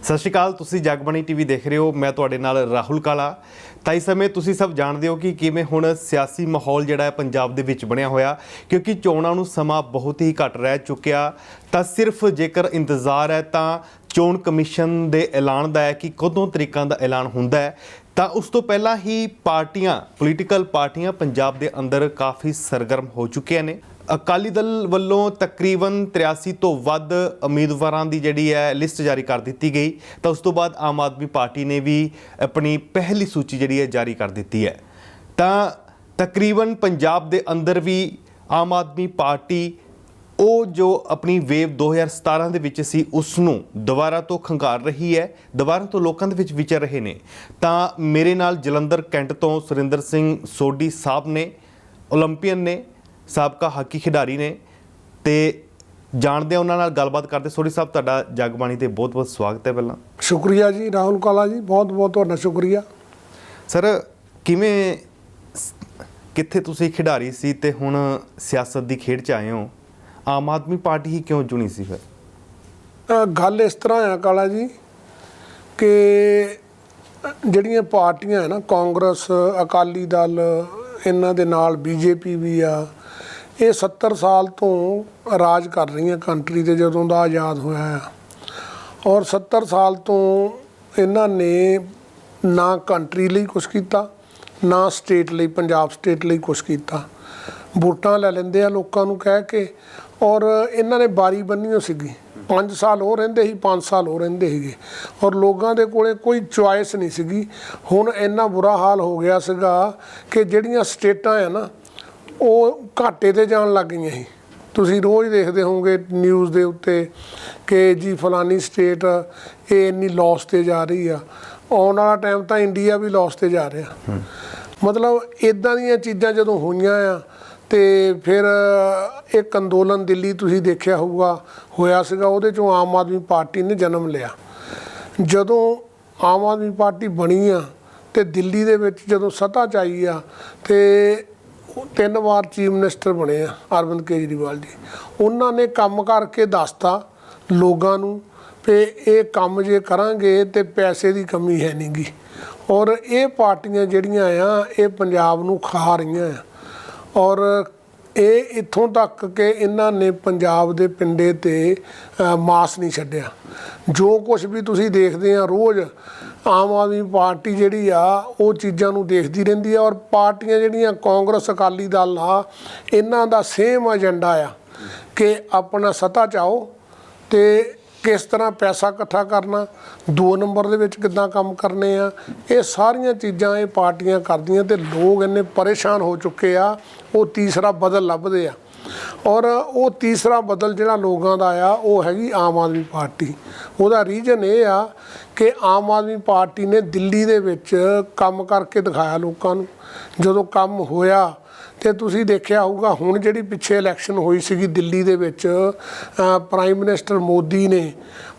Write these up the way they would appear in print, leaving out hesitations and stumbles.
ਸਤਿ ਸ਼੍ਰੀ ਅਕਾਲ। ਤੁਸੀਂ ਜਗਬਾਣੀ ਟੀਵੀ ਦੇਖ ਰਹੇ ਹੋ। ਮੈਂ ਤੁਹਾਡੇ ਨਾਲ ਰਾਹੁਲ ਕਾਲਾ। ਤਾਂ ਇਸ ਸਮੇਂ ਤੁਸੀਂ ਸਭ ਜਾਣਦੇ ਹੋ ਕਿ ਕਿਵੇਂ ਹੁਣ ਸਿਆਸੀ ਮਾਹੌਲ ਜਿਹੜਾ ਹੈ ਪੰਜਾਬ ਦੇ ਵਿੱਚ ਬਣਿਆ ਹੋਇਆ, ਕਿਉਂਕਿ ਚੋਣਾਂ ਨੂੰ ਸਮਾਂ ਬਹੁਤ ਹੀ ਘੱਟ ਰਹਿ ਚੁੱਕਿਆ। ਤਾਂ ਸਿਰਫ ਜੇਕਰ ਇੰਤਜ਼ਾਰ ਹੈ ਤਾਂ ਚੋਣ ਕਮਿਸ਼ਨ ਦੇ ਐਲਾਨ ਦਾ ਹੈ ਕਿ ਕਦੋਂ ਤਰੀਕਾਂ ਦਾ ਐਲਾਨ ਹੁੰਦਾ ਹੈ। ਤਾਂ ਉਸ ਤੋਂ ਪਹਿਲਾਂ ਹੀ ਪੋਲੀਟੀਕਲ ਪਾਰਟੀਆਂ ਪੰਜਾਬ ਦੇ ਅੰਦਰ ਕਾਫੀ ਸਰਗਰਮ ਹੋ ਚੁੱਕੀਆਂ ਨੇ। ਅਕਾਲੀ ਦਲ ਵੱਲੋਂ ਤਕਰੀਬਨ 83 ਤੋਂ ਵੱਧ ਉਮੀਦਵਾਰਾਂ ਦੀ ਜਿਹੜੀ ਹੈ ਲਿਸਟ ਜਾਰੀ ਕਰ ਦਿੱਤੀ ਗਈ। ਤਾਂ ਉਸ ਤੋਂ ਬਾਅਦ ਆਮ ਆਦਮੀ ਪਾਰਟੀ ਨੇ ਵੀ ਆਪਣੀ ਪਹਿਲੀ ਸੂਚੀ ਜਿਹੜੀ ਹੈ ਜਾਰੀ ਕਰ ਦਿੱਤੀ ਹੈ। ਤਾਂ ਤਕਰੀਬਨ ਪੰਜਾਬ ਦੇ ਅੰਦਰ ਵੀ ਆਮ ਆਦਮੀ ਪਾਰਟੀ ਉਹ ਜੋ ਆਪਣੀ ਵੇਵ 2017 ਦੇ ਵਿੱਚ ਸੀ ਉਸ ਨੂੰ ਦੁਬਾਰਾ ਤੋਂ ਖੰਗਾਰ ਰਹੀ ਹੈ, ਦੁਬਾਰਾ ਤੋਂ ਲੋਕਾਂ ਦੇ ਵਿੱਚ ਵਿਚਰ ਰਹੇ ਨੇ। ਤਾਂ ਮੇਰੇ ਨਾਲ ਜਲੰਧਰ ਕੈਂਟ ਤੋਂ ਸੁਰਿੰਦਰ ਸਿੰਘ ਸੋਢੀ ਸਾਹਿਬ ਨੇ, ਓਲੰਪੀਅਨ ਨੇ, ਸਾਬਕਾ ਹਾਕੀ ਖਿਡਾਰੀ ਨੇ, ਤੇ ਜਾਣਦੇ ਉਹਨਾਂ ਨਾਲ ਗੱਲਬਾਤ ਕਰਦੇ। ਸੋਢੀ ਸਾਹਿਬ, ਤੁਹਾਡਾ ਜਗਬਾਣੀ ਤੇ ਬਹੁਤ ਬਹੁਤ ਸਵਾਗਤ ਹੈ। ਪਹਿਲਾਂ ਸ਼ੁਕਰੀਆ ਜੀ ਰਾਹੁਲ ਕਾਲਾ ਜੀ, ਬਹੁਤ ਬਹੁਤ ਤੁਹਾਡਾ ਸ਼ੁਕਰੀਆ। ਸਰ, ਕਿੱਥੇ ਤੁਸੀਂ ਖਿਡਾਰੀ ਸੀ ਤੇ ਹੁਣ ਸਿਆਸਤ ਦੀ ਖੇਡ 'ਚ ਆਏ ਹੋ? ਆਮ ਆਦਮੀ ਪਾਰਟੀ ਹੀ ਕਿਉਂ ਚੁਣੀ ਸੀ ਫਿਰ? ਗੱਲ ਇਸ ਤਰ੍ਹਾਂ ਆ ਕਾਲਾ ਜੀ ਕਿ ਜਿਹੜੀਆਂ ਪਾਰਟੀਆਂ ਹੈ ਨਾ, ਕਾਂਗਰਸ, ਅਕਾਲੀ ਦਲ, ਇਹਨਾਂ ਦੇ ਨਾਲ ਬੀਜੇਪੀ ਵੀ ਆ, ਇਹ 70 ਸਾਲ ਤੋਂ ਰਾਜ ਕਰ ਰਹੀਆਂ ਕੰਟਰੀ 'ਤੇ ਜਦੋਂ ਦਾ ਆਜ਼ਾਦ ਹੋਇਆ ਆ। ਔਰ 70 ਸਾਲ ਤੋਂ ਇਹਨਾਂ ਨੇ ਨਾ ਕੰਟਰੀ ਲਈ ਕੁਛ ਕੀਤਾ, ਨਾ ਸਟੇਟ ਲਈ, ਪੰਜਾਬ ਸਟੇਟ ਲਈ ਕੁਛ ਕੀਤਾ। ਵੋਟਾਂ ਲੈ ਲੈਂਦੇ ਆ ਲੋਕਾਂ ਨੂੰ ਕਹਿ ਕੇ, ਔਰ ਇਹਨਾਂ ਨੇ ਬਾਰੀ ਬੰਨੀ ਹੋ ਸੀਗੀ। 5 ਸਾਲ ਉਹ ਰਹਿੰਦੇ ਸੀ, 5 ਸਾਲ ਉਹ ਰਹਿੰਦੇ ਸੀਗੇ, ਔਰ ਲੋਕਾਂ ਦੇ ਕੋਲੇ ਕੋਈ ਚੁਆਇਸ ਨਹੀਂ ਸੀਗੀ। ਹੁਣ ਇੰਨਾ ਬੁਰਾ ਹਾਲ ਹੋ ਗਿਆ ਸੀਗਾ ਕਿ ਜਿਹੜੀਆਂ ਸਟੇਟਾਂ ਆ ਨਾ, ਉਹ ਘਾਟੇ 'ਤੇ ਜਾਣ ਲੱਗ ਗਈਆਂ ਸੀ। ਤੁਸੀਂ ਰੋਜ਼ ਦੇਖਦੇ ਹੋਵੋਗੇ ਨਿਊਜ਼ ਦੇ ਉੱਤੇ ਕਿ ਜੀ ਫਲਾਨੀ ਸਟੇਟ ਇਹ ਇੰਨੀ ਲੋਸ 'ਤੇ ਜਾ ਰਹੀ ਆ। ਆਉਣ ਵਾਲਾ ਟਾਈਮ ਤਾਂ ਇੰਡੀਆ ਵੀ ਲੋਸ 'ਤੇ ਜਾ ਰਿਹਾ। ਮਤਲਬ ਇੱਦਾਂ ਦੀਆਂ ਚੀਜ਼ਾਂ ਜਦੋਂ ਹੋਈਆਂ ਆ, ਅਤੇ ਫਿਰ ਇੱਕ ਅੰਦੋਲਨ ਦਿੱਲੀ ਤੁਸੀਂ ਦੇਖਿਆ ਹੋਇਆ ਸੀਗਾ, ਉਹਦੇ 'ਚੋਂ ਆਮ ਆਦਮੀ ਪਾਰਟੀ ਨੇ ਜਨਮ ਲਿਆ। ਜਦੋਂ ਆਮ ਆਦਮੀ ਪਾਰਟੀ ਬਣੀ ਆ ਅਤੇ ਦਿੱਲੀ ਦੇ ਵਿੱਚ ਜਦੋਂ ਸੱਤਾ 'ਚ ਆਈ ਆ, ਅਤੇ 3 ਵਾਰ ਚੀਫ ਮਿਨਿਸਟਰ ਬਣੇ ਆ ਅਰਵਿੰਦ ਕੇਜਰੀਵਾਲ ਜੀ। ਉਹਨਾਂ ਨੇ ਕੰਮ ਕਰਕੇ ਦੱਸਤਾ ਲੋਕਾਂ ਨੂੰ ਕਿ ਇਹ ਕੰਮ ਜੇ ਕਰਾਂਗੇ ਤਾਂ ਪੈਸੇ ਦੀ ਕਮੀ ਹੈ ਨਹੀਂ ਗੀ। ਔਰ ਇਹ ਪਾਰਟੀਆਂ ਜਿਹੜੀਆਂ ਆ, ਇਹ ਪੰਜਾਬ ਨੂੰ ਖਾ ਰਹੀਆਂ ਆ। ਔਰ ਇਹ ਇੱਥੋਂ ਤੱਕ ਕਿ ਇਹਨਾਂ ਨੇ ਪੰਜਾਬ ਦੇ ਪਿੰਡੇ 'ਤੇ ਮਾਸ ਨਹੀਂ ਛੱਡਿਆ। ਜੋ ਕੁਛ ਵੀ ਤੁਸੀਂ ਦੇਖਦੇ ਆ ਰੋਜ਼, ਆਮ ਆਦਮੀ ਪਾਰਟੀ ਜਿਹੜੀ ਆ ਉਹ ਚੀਜ਼ਾਂ ਨੂੰ ਦੇਖਦੀ ਰਹਿੰਦੀ ਆ। ਔਰ ਪਾਰਟੀਆਂ ਜਿਹੜੀਆਂ ਕਾਂਗਰਸ, ਅਕਾਲੀ ਦਲ ਆ, ਇਹਨਾਂ ਦਾ ਸੇਮ ਏਜੰਡਾ ਆ ਕਿ ਆਪਣਾ ਸੱਤਾ 'ਚ ਆਓ ਅਤੇ ਕਿਸ ਤਰ੍ਹਾਂ ਪੈਸਾ ਇਕੱਠਾ ਕਰਨਾ, 2 ਨੰਬਰ ਦੇ ਵਿੱਚ ਕਿੱਦਾਂ ਕੰਮ ਕਰਨੇ ਆ। ਇਹ ਸਾਰੀਆਂ ਚੀਜ਼ਾਂ ਇਹ ਪਾਰਟੀਆਂ ਕਰਦੀਆਂ ਅਤੇ ਲੋਕ ਇੰਨੇ ਪਰੇਸ਼ਾਨ ਹੋ ਚੁੱਕੇ ਆ। ਉਹ ਤੀਸਰਾ ਬਦਲ ਲੱਭਦੇ ਆ, ਔਰ ਉਹ ਤੀਸਰਾ ਬਦਲ ਜਿਹੜਾ ਲੋਕਾਂ ਦਾ ਆ ਉਹ ਹੈਗੀ ਆਮ ਆਦਮੀ ਪਾਰਟੀ। ਉਹਦਾ ਰੀਜ਼ਨ ਇਹ ਆ ਕਿ ਆਮ ਆਦਮੀ ਪਾਰਟੀ ਨੇ ਦਿੱਲੀ ਦੇ ਵਿੱਚ ਕੰਮ ਕਰਕੇ ਦਿਖਾਇਆ ਲੋਕਾਂ ਨੂੰ। ਜਦੋਂ ਕੰਮ ਹੋਇਆ ਅਤੇ ਤੁਸੀਂ ਦੇਖਿਆ ਹੋਊਗਾ, ਹੁਣ ਜਿਹੜੀ ਪਿੱਛੇ ਇਲੈਕਸ਼ਨ ਹੋਈ ਸੀਗੀ ਦਿੱਲੀ ਦੇ ਵਿੱਚ, ਪ੍ਰਾਈਮ ਮਿਨਿਸਟਰ ਮੋਦੀ ਨੇ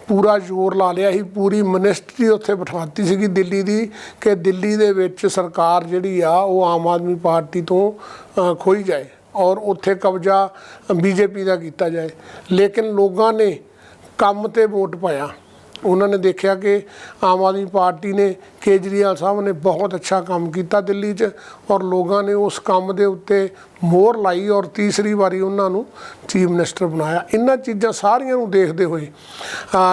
ਪੂਰਾ ਜ਼ੋਰ ਲਾ ਲਿਆ ਸੀ, ਪੂਰੀ ਮਿਨਿਸਟਰੀ ਉੱਥੇ ਬਿਠਾਤੀ ਸੀਗੀ ਦਿੱਲੀ ਦੀ ਕਿ ਦਿੱਲੀ ਦੇ ਵਿੱਚ ਸਰਕਾਰ ਜਿਹੜੀ ਆ ਉਹ ਆਮ ਆਦਮੀ ਪਾਰਟੀ ਤੋਂ ਖੋਈ ਜਾਏ ਔਰ ਉੱਥੇ ਕਬਜ਼ਾ ਬੀਜੇਪੀ ਦਾ ਕੀਤਾ ਜਾਏ। ਲੇਕਿਨ ਲੋਕਾਂ ਨੇ ਕੰਮ 'ਤੇ ਵੋਟ ਪਾਇਆ। ਉਹਨਾਂ ਨੇ ਦੇਖਿਆ ਕਿ ਆਮ ਆਦਮੀ ਪਾਰਟੀ ਨੇ, ਕੇਜਰੀਵਾਲ ਸਾਹਿਬ ਨੇ ਬਹੁਤ ਅੱਛਾ ਕੰਮ ਕੀਤਾ ਦਿੱਲੀ 'ਚ, ਔਰ ਲੋਕਾਂ ਨੇ ਉਸ ਕੰਮ ਦੇ ਉੱਤੇ ਮੋਹਰ ਲਾਈ ਔਰ ਤੀਸਰੀ ਵਾਰੀ ਉਹਨਾਂ ਨੂੰ ਚੀਫ ਮਿਨਿਸਟਰ ਬਣਾਇਆ। ਇਹਨਾਂ ਚੀਜ਼ਾਂ ਸਾਰੀਆਂ ਨੂੰ ਦੇਖਦੇ ਹੋਏ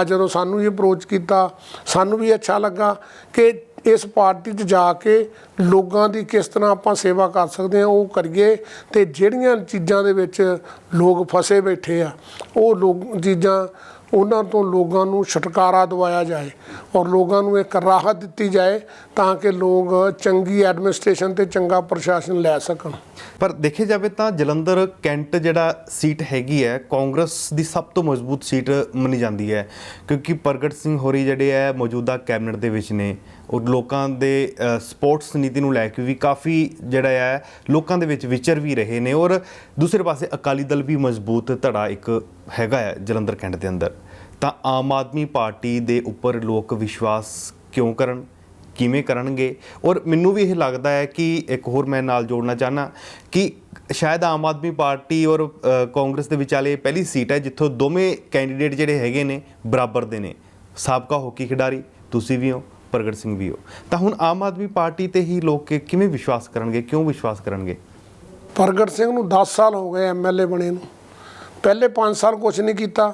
ਜਦੋਂ ਸਾਨੂੰ ਇਹ ਅਪਰੋਚ ਕੀਤਾ, ਸਾਨੂੰ ਵੀ ਅੱਛਾ ਲੱਗਾ ਕਿ ਇਸ ਪਾਰਟੀ 'ਚ ਜਾ ਕੇ ਲੋਕਾਂ ਦੀ ਕਿਸ ਤਰ੍ਹਾਂ ਆਪਾਂ ਸੇਵਾ ਕਰ ਸਕਦੇ ਹਾਂ ਉਹ ਕਰੀਏ, ਅਤੇ ਜਿਹੜੀਆਂ ਚੀਜ਼ਾਂ ਦੇ ਵਿੱਚ ਲੋਕ ਫਸੇ ਬੈਠੇ ਆ ਉਹ ਚੀਜ਼ਾਂ ਉਹਨਾਂ ਤੋਂ ਲੋਕਾਂ ਨੂੰ ਛੁਟਕਾਰਾ ਦਿਵਾਇਆ ਜਾਏ ਔਰ ਲੋਕਾਂ ਨੂੰ ਇੱਕ ਰਾਹਤ ਦਿੱਤੀ ਜਾਏ ਤਾਂ ਕਿ ਲੋਕ ਚੰਗੀ ਐਡਮਿਨਿਸਟ੍ਰੇਸ਼ਨ ਅਤੇ ਚੰਗਾ ਪ੍ਰਸ਼ਾਸਨ ਲੈ ਸਕਣ। ਪਰ ਦੇਖਿਆ ਜਾਵੇ ਤਾਂ ਜਲੰਧਰ ਕੈਂਟ ਜਿਹੜਾ ਸੀਟ ਹੈਗੀ ਹੈ, ਕਾਂਗਰਸ ਦੀ ਸਭ ਤੋਂ ਮਜ਼ਬੂਤ ਸੀਟ ਮੰਨੀ ਜਾਂਦੀ ਹੈ, ਕਿਉਂਕਿ ਪ੍ਰਗਟ ਸਿੰਘ ਹੋਰੀ ਜਿਹੜੇ ਹੈ ਮੌਜੂਦਾ ਕੈਬਨਿਟ ਦੇ ਵਿੱਚ ਨੇ। ਔਰ ਲੋਕਾਂ ਦੇ ਸਪੋਰਟਸ ਨੀਤੀ ਨੂੰ ਲੈ ਕੇ ਵੀ ਕਾਫੀ ਜਿਹੜਾ ਹੈ ਲੋਕਾਂ ਦੇ ਵਿੱਚ ਵਿਚਰ ਵੀ ਰਹੇ ਨੇ। ਔਰ ਦੂਸਰੇ ਪਾਸੇ ਅਕਾਲੀ ਦਲ ਵੀ ਮਜ਼ਬੂਤ ਧੜਾ ਇੱਕ ਹੈਗਾ ਹੈ ਜਲੰਧਰ ਕੈਂਟ ਦੇ ਅੰਦਰ। ਤਾਂ ਆਮ ਆਦਮੀ ਪਾਰਟੀ ਦੇ ਉੱਪਰ ਲੋਕ ਵਿਸ਼ਵਾਸ ਕਿਉਂ ਕਰਨ, ਕਿਵੇਂ ਕਰਨਗੇ? ਔਰ ਮੈਨੂੰ ਵੀ ਇਹ ਲੱਗਦਾ ਹੈ ਕਿ ਇੱਕ ਹੋਰ ਮੈਂ ਨਾਲ ਜੋੜਨਾ ਚਾਹੁੰਦਾ ਕਿ ਸ਼ਾਇਦ ਆਮ ਆਦਮੀ ਪਾਰਟੀ ਔਰ ਕਾਂਗਰਸ ਦੇ ਵਿਚਾਲੇ ਪਹਿਲੀ ਸੀਟ ਹੈ ਜਿੱਥੋਂ ਦੋਵੇਂ ਕੈਂਡੀਡੇਟ ਜਿਹੜੇ ਹੈਗੇ ਨੇ ਬਰਾਬਰ ਦੇ ਨੇ। ਸਾਬਕਾ ਹਾਕੀ ਖਿਡਾਰੀ ਤੁਸੀਂ ਵੀ ਹੋ, ਪ੍ਰਗਟ ਸਿੰਘ ਵੀ ਹੋ, ਤਾਂ ਹੁਣ ਆਮ ਆਦਮੀ ਪਾਰਟੀ ਤੇ ਹੀ ਲੋਕ ਕਿਵੇਂ ਵਿਸ਼ਵਾਸ ਕਰਨਗੇ, ਕਿਉਂ ਵਿਸ਼ਵਾਸ ਕਰਨਗੇ? ਪ੍ਰਗਟ ਸਿੰਘ ਨੂੰ 10 ਸਾਲ ਹੋ ਗਏ ਐਮਐਲਏ ਬਣੇ ਨੂੰ। ਪਹਿਲੇ 5 ਸਾਲ ਕੁਝ ਨਹੀਂ ਕੀਤਾ।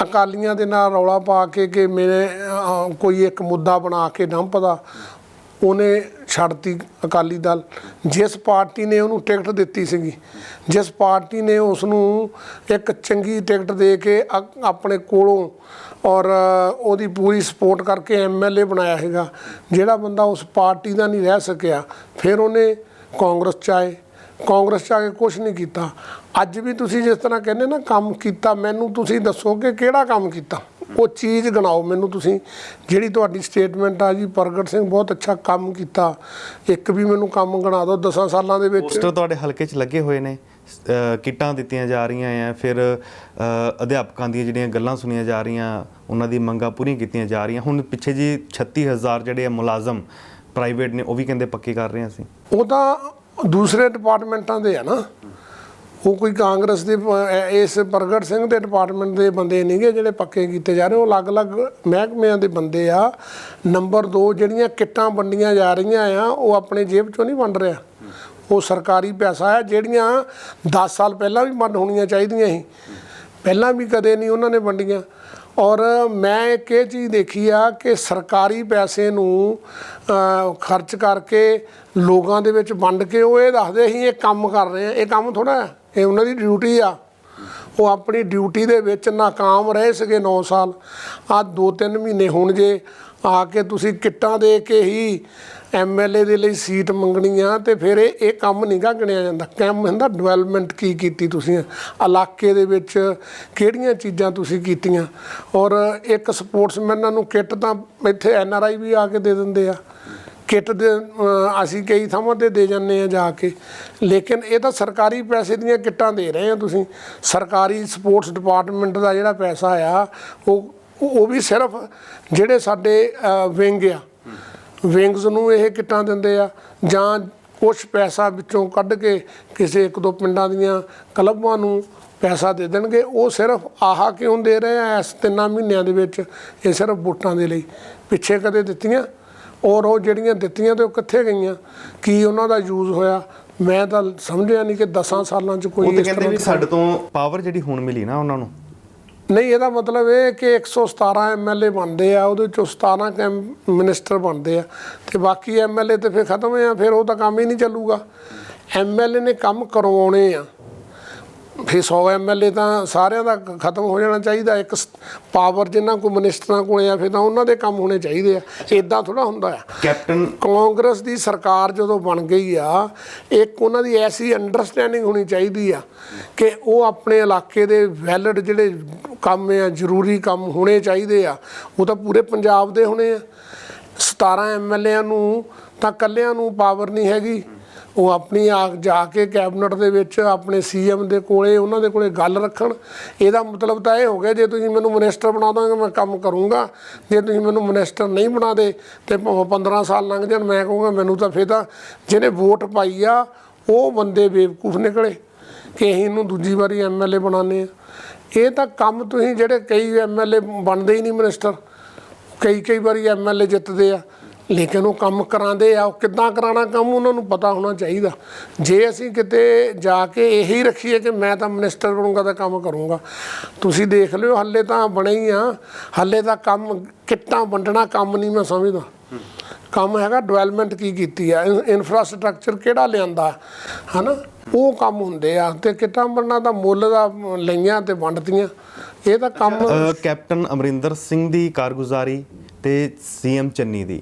ਅਕਾਲੀਆਂ ਦੇ ਨਾਲ ਰੌਲਾ ਪਾ ਕੇ ਕਿ ਮੇਰੇ ਕੋਈ ਇੱਕ ਮੁੱਦਾ ਬਣਾ ਕੇ ਡੰਪਦਾ, ਉਹਨੇ ਛੱਡਤੀ ਅਕਾਲੀ ਦਲ। ਜਿਸ ਪਾਰਟੀ ਨੇ ਉਹਨੂੰ ਟਿਕਟ ਦਿੱਤੀ ਸੀਗੀ, ਜਿਸ ਪਾਰਟੀ ਨੇ ਉਸ ਨੂੰ ਇੱਕ ਚੰਗੀ ਟਿਕਟ ਦੇ ਕੇ ਆਪਣੇ ਕੋਲੋਂ ਔਰ ਉਹਦੀ ਪੂਰੀ ਸਪੋਰਟ ਕਰਕੇ ਐਮਐਲਏ ਬਣਾਇਆ ਹੈਗਾ, ਜਿਹੜਾ ਬੰਦਾ ਉਸ ਪਾਰਟੀ ਦਾ ਨਹੀਂ ਰਹਿ ਸਕਿਆ, ਫਿਰ ਉਹਨੇ ਕਾਂਗਰਸ 'ਚ ਆਏ। ਕਾਂਗਰਸ 'ਚ ਆ ਕੇ ਕੁਛ ਨਹੀਂ ਕੀਤਾ। ਅੱਜ ਵੀ ਤੁਸੀਂ ਜਿਸ ਤਰ੍ਹਾਂ ਕਹਿੰਦੇ ਨਾ ਕੰਮ ਕੀਤਾ, ਮੈਨੂੰ ਤੁਸੀਂ ਦੱਸੋ ਕਿ ਕਿਹੜਾ ਕੰਮ ਕੀਤਾ, ਉਹ ਚੀਜ਼ ਗਿਣਾਓ ਮੈਨੂੰ ਤੁਸੀਂ। ਜਿਹੜੀ ਤੁਹਾਡੀ ਸਟੇਟਮੈਂਟ ਆ ਜੀ ਪ੍ਰਗਟ ਸਿੰਘ ਬਹੁਤ ਅੱਛਾ ਕੰਮ ਕੀਤਾ, ਇੱਕ ਵੀ ਮੈਨੂੰ ਕੰਮ ਗਿਣਾ ਦਿਓ 10 ਸਾਲਾਂ ਦੇ ਵਿੱਚ। ਪੋਸਟਰ ਤੁਹਾਡੇ ਹਲਕੇ 'ਚ ਲੱਗੇ ਹੋਏ ਨੇ, ਕਿੱਟਾਂ ਦਿੱਤੀਆਂ ਜਾ ਰਹੀਆਂ ਆ, ਫਿਰ ਅਧਿਆਪਕਾਂ ਦੀਆਂ ਜਿਹੜੀਆਂ ਗੱਲਾਂ ਸੁਣੀਆਂ ਜਾ ਰਹੀਆਂ, ਉਹਨਾਂ ਦੀ ਮੰਗਾਂ ਪੂਰੀਆਂ ਕੀਤੀਆਂ ਜਾ ਰਹੀਆਂ। ਹੁਣ ਪਿੱਛੇ ਜੀ 36,000 ਜਿਹੜੇ ਮੁਲਾਜ਼ਮ ਪ੍ਰਾਈਵੇਟ ਨੇ ਉਹ ਵੀ ਕਹਿੰਦੇ ਪੱਕੇ ਕਰ ਰਹੇ ਹਾਂ ਅਸੀਂ। ਉਹ ਤਾਂ ਦੂਸਰੇ ਡਿਪਾਰਟਮੈਂਟਾਂ ਦੇ ਆ ਨਾ, ਉਹ ਕੋਈ ਕਾਂਗਰਸ ਦੇ ਇਸ ਪ੍ਰਗਟ ਸਿੰਘ ਦੇ ਡਿਪਾਰਟਮੈਂਟ ਦੇ ਬੰਦੇ ਨਹੀਂਗੇ ਜਿਹੜੇ ਪੱਕੇ ਕੀਤੇ ਜਾ ਰਹੇ, ਉਹ ਅਲੱਗ-ਅਲੱਗ ਮਹਿਕਮਿਆਂ ਦੇ ਬੰਦੇ ਆ। ਨੰਬਰ 2, ਜਿਹੜੀਆਂ ਕਿੱਟਾਂ ਵੰਡੀਆਂ ਜਾ ਰਹੀਆਂ ਆ ਉਹ ਆਪਣੇ ਜੇਬ 'ਚੋਂ ਨਹੀਂ ਵੰਡ ਰਿਹਾ, ਉਹ ਸਰਕਾਰੀ ਪੈਸਾ ਹੈ। ਜਿਹੜੀਆਂ 10 ਸਾਲ ਪਹਿਲਾਂ ਵੀ ਵੰਡ ਹੋਣੀਆਂ ਚਾਹੀਦੀਆਂ ਸੀ, ਪਹਿਲਾਂ ਵੀ ਕਦੇ ਨਹੀਂ ਉਹਨਾਂ ਨੇ ਵੰਡੀਆਂ। ਔਰ ਮੈਂ ਇੱਕ ਇਹ ਚੀਜ਼ ਦੇਖੀ ਆ ਕਿ ਸਰਕਾਰੀ ਪੈਸੇ ਨੂੰ ਖਰਚ ਕਰਕੇ ਲੋਕਾਂ ਦੇ ਵਿੱਚ ਵੰਡ ਕੇ ਉਹ ਇਹ ਦੱਸਦੇ ਸੀ ਇਹ ਕੰਮ ਕਰ ਰਹੇ ਆ। ਇਹ ਕੰਮ ਥੋੜ੍ਹਾ ਹੈ, ਇਹ ਉਹਨਾਂ ਦੀ ਡਿਊਟੀ ਆ। ਉਹ ਆਪਣੀ ਡਿਊਟੀ ਦੇ ਵਿੱਚ ਨਾਕਾਮ ਰਹੇ ਸੀਗੇ 9 ਸਾਲ। ਆਹ 2-3 ਮਹੀਨੇ ਹੁਣ ਜੇ ਆ ਕੇ ਤੁਸੀਂ ਕਿੱਟਾਂ ਦੇ ਕੇ ਹੀ ਐਮਐਲਏ ਦੇ ਲਈ ਸੀਟ ਮੰਗਣੀ ਆ, ਤੇ ਫਿਰ ਇਹ ਕੰਮ ਨਹੀਂ ਗਾ ਗਿਣਿਆ ਜਾਂਦਾ। ਕੰਮ ਹੁੰਦਾ ਡਿਵੈਲਪਮੈਂਟ ਕੀ ਕੀਤੀ ਤੁਸੀਂ ਇਲਾਕੇ ਦੇ ਵਿੱਚ, ਕਿਹੜੀਆਂ ਚੀਜ਼ਾਂ ਤੁਸੀਂ ਕੀਤੀਆਂ। ਔਰ ਇੱਕ ਸਪੋਰਟਸਮੈਨਾਂ ਨੂੰ ਕਿੱਟ ਤਾਂ ਇੱਥੇ ਐਨਆਰਆਈ ਵੀ ਆ ਕੇ ਦੇ ਦਿੰਦੇ ਆ, ਕਿੱਟ ਦੇ ਅਸੀਂ ਕਈ ਥਾਵਾਂ 'ਤੇ ਦੇ ਜਾਂਦੇ ਹਾਂ ਜਾ ਕੇ, ਲੇਕਿਨ ਇਹ ਤਾਂ ਸਰਕਾਰੀ ਪੈਸੇ ਦੀਆਂ ਕਿੱਟਾਂ ਦੇ ਰਹੇ ਆ ਤੁਸੀਂ। ਸਰਕਾਰੀ ਸਪੋਰਟਸ ਡਿਪਾਰਟਮੈਂਟ ਦਾ ਜਿਹੜਾ ਪੈਸਾ ਆ ਉਹ ਵੀ ਸਿਰਫ ਜਿਹੜੇ ਸਾਡੇ ਵਿੰਗ ਆ, ਵਿੰਗਸ ਨੂੰ ਇਹ ਕਿੱਟਾਂ ਦਿੰਦੇ ਆ, ਜਾਂ ਕੁਛ ਪੈਸਾ ਵਿੱਚੋਂ ਕੱਢ ਕੇ ਕਿਸੇ 1-2 ਪਿੰਡਾਂ ਦੀਆਂ ਕਲੱਬਾਂ ਨੂੰ ਪੈਸਾ ਦੇ ਦੇਣਗੇ। ਉਹ ਸਿਰਫ ਆਹ ਕਿਉਂ ਦੇ ਰਹੇ ਆ ਇਸ 3 ਮਹੀਨਿਆਂ ਦੇ ਵਿੱਚ? ਇਹ ਸਿਰਫ ਵੋਟਾਂ ਦੇ ਲਈ। ਪਿੱਛੇ ਕਦੇ ਦਿੱਤੀਆਂ? ਔਰ ਉਹ ਜਿਹੜੀਆਂ ਦਿੱਤੀਆਂ ਤੇ ਉਹ ਕਿੱਥੇ ਗਈਆਂ? ਕੀ ਉਹਨਾਂ ਦਾ ਯੂਜ਼ ਹੋਇਆ? ਮੈਂ ਤਾਂ ਸਮਝਿਆ ਨਹੀਂ ਕਿ 10 ਸਾਲਾਂ 'ਚ ਕੋਈ ਇਸ ਤਰ੍ਹਾਂ ਦੀ ਸਾਡੇ ਤੋਂ ਪਾਵਰ ਜਿਹੜੀ ਹੁਣ ਮਿਲੀ ਨਾ ਉਹਨਾਂ ਨੂੰ। ਨਹੀਂ, ਇਹਦਾ ਮਤਲਬ ਇਹ ਕਿ 117 ਐਮਐਲਏ ਬਣਦੇ ਆ, ਉਹਦੇ ਵਿੱਚੋਂ 17 ਮਿਨਿਸਟਰ ਬਣਦੇ ਆ, ਤੇ ਬਾਕੀ ਐਮਐਲਏ ਤੇ ਫਿਰ ਖਤਮ ਆ, ਫਿਰ ਉਹ ਤਾਂ ਕੰਮ ਹੀ ਨਹੀਂ ਚੱਲੂਗਾ। ਐਮਐਲਏ ਨੇ ਕੰਮ ਕਰਵਾਉਣੇ ਆ, ਫਿਰ 100 ਐਮਐਲਏ ਤਾਂ ਸਾਰਿਆਂ ਦਾ ਖਤਮ ਹੋ ਜਾਣਾ ਚਾਹੀਦਾ। ਇੱਕ ਪਾਵਰ ਜਿਨ੍ਹਾਂ ਕੋਲ ਮਿਨਿਸਟਰਾਂ ਕੋਲ ਆ, ਫਿਰ ਤਾਂ ਉਹਨਾਂ ਦੇ ਕੰਮ ਹੋਣੇ ਚਾਹੀਦੇ ਆ। ਇੱਦਾਂ ਥੋੜ੍ਹਾ ਹੁੰਦਾ ਆ। ਕੈਪਟਨ ਕਾਂਗਰਸ ਦੀ ਸਰਕਾਰ ਜਦੋਂ ਬਣ ਗਈ ਆ, ਇੱਕ ਉਹਨਾਂ ਦੀ ਐਸੀ ਅੰਡਰਸਟੈਂਡਿੰਗ ਹੋਣੀ ਚਾਹੀਦੀ ਆ ਕਿ ਉਹ ਆਪਣੇ ਇਲਾਕੇ ਦੇ ਵੈਲਿਡ ਜਿਹੜੇ ਕੰਮ ਆ, ਜ਼ਰੂਰੀ ਕੰਮ ਹੋਣੇ ਚਾਹੀਦੇ ਆ, ਉਹ ਤਾਂ ਪੂਰੇ ਪੰਜਾਬ ਦੇ ਹੋਣੇ ਆ। 17 ਐਮਐਲਏਆਂ ਨੂੰ ਤਾਂ ਇਕੱਲਿਆਂ ਨੂੰ ਪਾਵਰ ਨਹੀਂ ਹੈਗੀ। ਉਹ ਆਪਣੀ ਜਾ ਕੇ ਕੈਬਨਿਟ ਦੇ ਵਿੱਚ ਆਪਣੇ ਸੀਐਮ ਦੇ ਕੋਲੇ, ਉਹਨਾਂ ਦੇ ਕੋਲੇ ਗੱਲ ਰੱਖਣ। ਇਹਦਾ ਮਤਲਬ ਤਾਂ ਇਹ ਹੋ ਗਿਆ ਜੇ ਤੁਸੀਂ ਮੈਨੂੰ ਮਿਨਿਸਟਰ ਬਣਾ ਦੋਗੇ ਮੈਂ ਕੰਮ ਕਰੂੰਗਾ, ਜੇ ਤੁਸੀਂ ਮੈਨੂੰ ਮਿਨਿਸਟਰ ਨਹੀਂ ਬਣਾ ਦੇ ਤੇ 15 ਸਾਲ ਲੰਘ ਜਾਣ ਮੈਂ ਕਹੂੰਗਾ ਮੈਨੂੰ ਤਾਂ ਫਿਰ ਤਾਂ ਜਿਹਨੇ ਵੋਟ ਪਾਈ ਆ ਉਹ ਬੰਦੇ ਬੇਵਕੂਫ ਨਿਕਲੇ ਕਿ ਅਸੀਂ ਇਹਨੂੰ ਦੂਜੀ ਵਾਰੀ ਐਮਐਲਏ ਬਣਾਉਂਦੇ ਆ। ਇਹ ਤਾਂ ਕੰਮ ਤੁਸੀਂ ਜਿਹੜੇ ਕਈ ਐਮਐਲਏ ਬਣਦੇ ਹੀ ਨਹੀਂ ਮਿਨਿਸਟਰ, ਕਈ ਵਾਰੀ ਐਮਐਲਏ ਜਿੱਤਦੇ ਆ, ਲੇਕਿਨ ਉਹ ਕੰਮ ਕਰਾਉਂਦੇ ਆ। ਉਹ ਕਿੱਦਾਂ ਕਰਾਉਣਾ ਕੰਮ ਉਹਨਾਂ ਨੂੰ ਪਤਾ ਹੋਣਾ ਚਾਹੀਦਾ। ਜੇ ਅਸੀਂ ਕਿਤੇ ਜਾ ਕੇ ਇਹੀ ਰੱਖੀਏ ਕਿ ਮੈਂ ਤਾਂ ਮਿਨਿਸਟਰ ਬਣੂੰਗਾ ਤਾਂ ਕੰਮ ਕਰੂੰਗਾ, ਤੁਸੀਂ ਦੇਖ ਲਿਓ ਹਾਲੇ ਤਾਂ ਬਣੇ ਹੀ ਆ। ਹਾਲੇ ਤਾਂ ਕੰਮ ਕਿੱਟਾਂ ਵੰਡਣਾ ਕੰਮ ਨਹੀਂ ਮੈਂ ਸਮਝਦਾ। ਕੰਮ ਹੈਗਾ ਡਿਵੈਲਪਮੈਂਟ ਕੀ ਕੀਤੀ ਆ, ਇਨਫਰਾਸਟਰਕਚਰ ਕਿਹੜਾ ਲਿਆਂਦਾ ਹੈ ਨਾ, ਉਹ ਕੰਮ ਹੁੰਦੇ ਆ। ਤੇ ਕਿੱਟਾਂ ਵੰਡਣਾ ਤਾਂ ਮੁੱਲ ਦਾ ਲਈਆਂ ਤੇ ਵੰਡਤੀਆਂ, ਇਹ ਤਾਂ ਕੰਮ। ਕੈਪਟਨ ਅਮਰਿੰਦਰ ਸਿੰਘ ਦੀ ਕਾਰਗੁਜ਼ਾਰੀ ਤੇ ਸੀਐਮ ਚੰਨੀ ਦੀ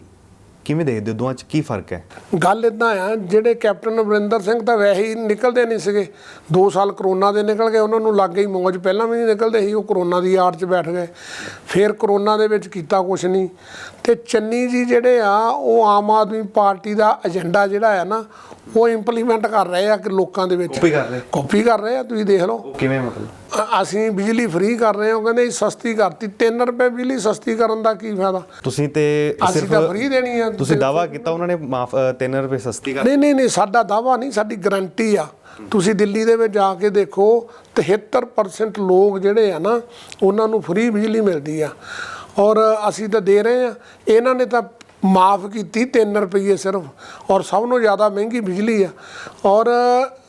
ਕਿਵੇਂ ਦੇਖਦੇ ਹੋ? ਦੋਵਾਂ 'ਚ ਕੀ ਫਰਕ ਹੈ? ਗੱਲ ਇੱਦਾਂ ਆ, ਜਿਹੜੇ ਕੈਪਟਨ ਅਮਰਿੰਦਰ ਸਿੰਘ ਤਾਂ ਵੈਸੇ ਹੀ ਨਿਕਲਦੇ ਨਹੀਂ ਸੀਗੇ। 2 ਸਾਲ ਕਰੋਨਾ ਦੇ ਨਿਕਲ ਗਏ, ਉਹਨਾਂ ਨੂੰ ਲੱਗ ਗਈ ਮੌਜ। ਪਹਿਲਾਂ ਵੀ ਨਹੀਂ ਨਿਕਲਦੇ ਸੀ, ਉਹ ਕਰੋਨਾ ਦੀ ਆੜ 'ਚ ਬੈਠ ਗਏ। ਫਿਰ ਕਰੋਨਾ ਦੇ ਵਿੱਚ ਕੀਤਾ ਕੁਛ ਨਹੀਂ। ਤੇ ਚੰਨੀ ਜੀ ਜਿਹੜੇ ਆ ਉਹ ਆਮ ਆਦਮੀ ਪਾਰਟੀ ਦਾ ਏਜੰਡਾ ਜਿਹੜਾ ਹੈ ਨਾ ਉਹ ਇੰਪਲੀਮੈਂਟ ਕਰ ਰਹੇ ਆ ਕਿ ਲੋਕਾਂ ਦੇ ਵਿੱਚ ਕਾਪੀ ਕਰ ਰਹੇ ਆ। ਤੁਸੀਂ ਦੇਖ ਲਓ ਕਿਵੇਂ, ਮਤਲਬ ਅਸੀਂ ਬਿਜਲੀ ਫ੍ਰੀ ਕਰ ਰਹੇ ਹਾਂ, ਉਹ ਕਹਿੰਦੇ ਸਸਤੀ ਕਰਤੀ। 3 ਰੁਪਏ ਬਿਜਲੀ ਸਸਤੀ ਕਰਨ ਦਾ ਕੀ ਫਾਇਦਾ? ਤੁਸੀਂ ਤੇ ਅਸੀਂ ਤਾਂ ਫ੍ਰੀ ਦੇਣੀ ਆ। ਤੁਸੀਂ ਦਾਵਾ ਕੀਤਾ ਉਹਨਾਂ ਨੇ ਮਾਫ 3 ਰੁਪਏ ਸਸਤੀ ਕਰ। ਨਹੀਂ, ਸਾਡਾ ਦਾਵਾ ਨਹੀਂ, ਸਾਡੀ ਗਰੰਟੀ ਆ। ਤੁਸੀਂ ਦਿੱਲੀ ਦੇ ਵਿੱਚ ਜਾ ਕੇ ਦੇਖੋ 73% ਲੋਕ ਜਿਹੜੇ ਆ ਨਾ ਉਹਨਾਂ ਨੂੰ ਫ੍ਰੀ ਬਿਜਲੀ ਮਿਲਦੀ ਆ। ਔਰ ਅਸੀਂ ਤਾਂ ਦੇ ਰਹੇ ਹਾਂ, ਇਹਨਾਂ ਨੇ ਤਾਂ ਮਾਫ ਕੀਤੀ 3 ਰੁਪਏ ਸਿਰਫ, ਔਰ ਸਭ ਨੂੰ ਜ਼ਿਆਦਾ ਮਹਿੰਗੀ ਬਿਜਲੀ ਆ। ਔਰ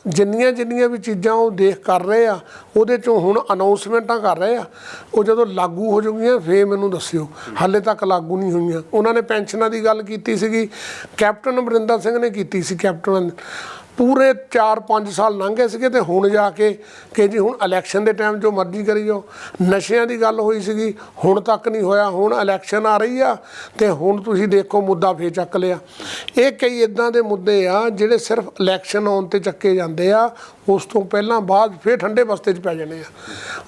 ਜਿੰਨੀਆਂ ਵੀ ਚੀਜ਼ਾਂ ਉਹ ਦੇਖ ਕਰ ਰਹੇ ਆ, ਉਹਦੇ ਚੋਂ ਹੁਣ ਅਨਾਉਂਸਮੈਂਟਾਂ ਕਰ ਰਹੇ ਆ। ਉਹ ਜਦੋਂ ਲਾਗੂ ਹੋ ਜਾਊਗੀਆਂ ਫੇਰ ਮੈਨੂੰ ਦੱਸਿਓ, ਹਾਲੇ ਤੱਕ ਲਾਗੂ ਨਹੀਂ ਹੋਈਆਂ। ਉਹਨਾਂ ਨੇ ਪੈਨਸ਼ਨਾਂ ਦੀ ਗੱਲ ਕੀਤੀ ਸੀਗੀ, ਕੈਪਟਨ ਅਮਰਿੰਦਰ ਸਿੰਘ ਨੇ ਕੀਤੀ ਸੀ। ਕੈਪਟਨ ਪੂਰੇ 4-5 ਸਾਲ ਲੰਘ ਗਏ ਸੀਗੇ, ਤੇ ਹੁਣ ਜਾ ਕੇ ਕਿ ਜੀ ਹੁਣ ਇਲੈਕਸ਼ਨ ਦੇ ਟਾਈਮ ਜੋ ਮਰਜ਼ੀ ਕਰੀ ਜਾਓ। ਨਸ਼ਿਆਂ ਦੀ ਗੱਲ ਹੋਈ ਸੀਗੀ, ਹੁਣ ਤੱਕ ਨਹੀਂ ਹੋਇਆ। ਹੁਣ ਇਲੈਕਸ਼ਨ ਆ ਰਹੀ ਆ, ਤੇ ਹੁਣ ਤੁਸੀਂ ਦੇਖੋ ਮੁੱਦਾ ਫੇਰ ਚੱਕ ਲਿਆ। ਇਹ ਕਈ ਇੱਦਾਂ ਦੇ ਮੁੱਦੇ ਆ ਜਿਹੜੇ ਸਿਰਫ ਇਲੈਕਸ਼ਨ ਆਉਣ 'ਤੇ ਚੱਕੇ ਜਾਂਦੇ ਆ, ਉਸ ਤੋਂ ਪਹਿਲਾਂ ਬਾਅਦ ਫੇਰ ਠੰਡੇ ਬਸਤੇ 'ਚ ਪੈ ਜਾਣੇ ਆ,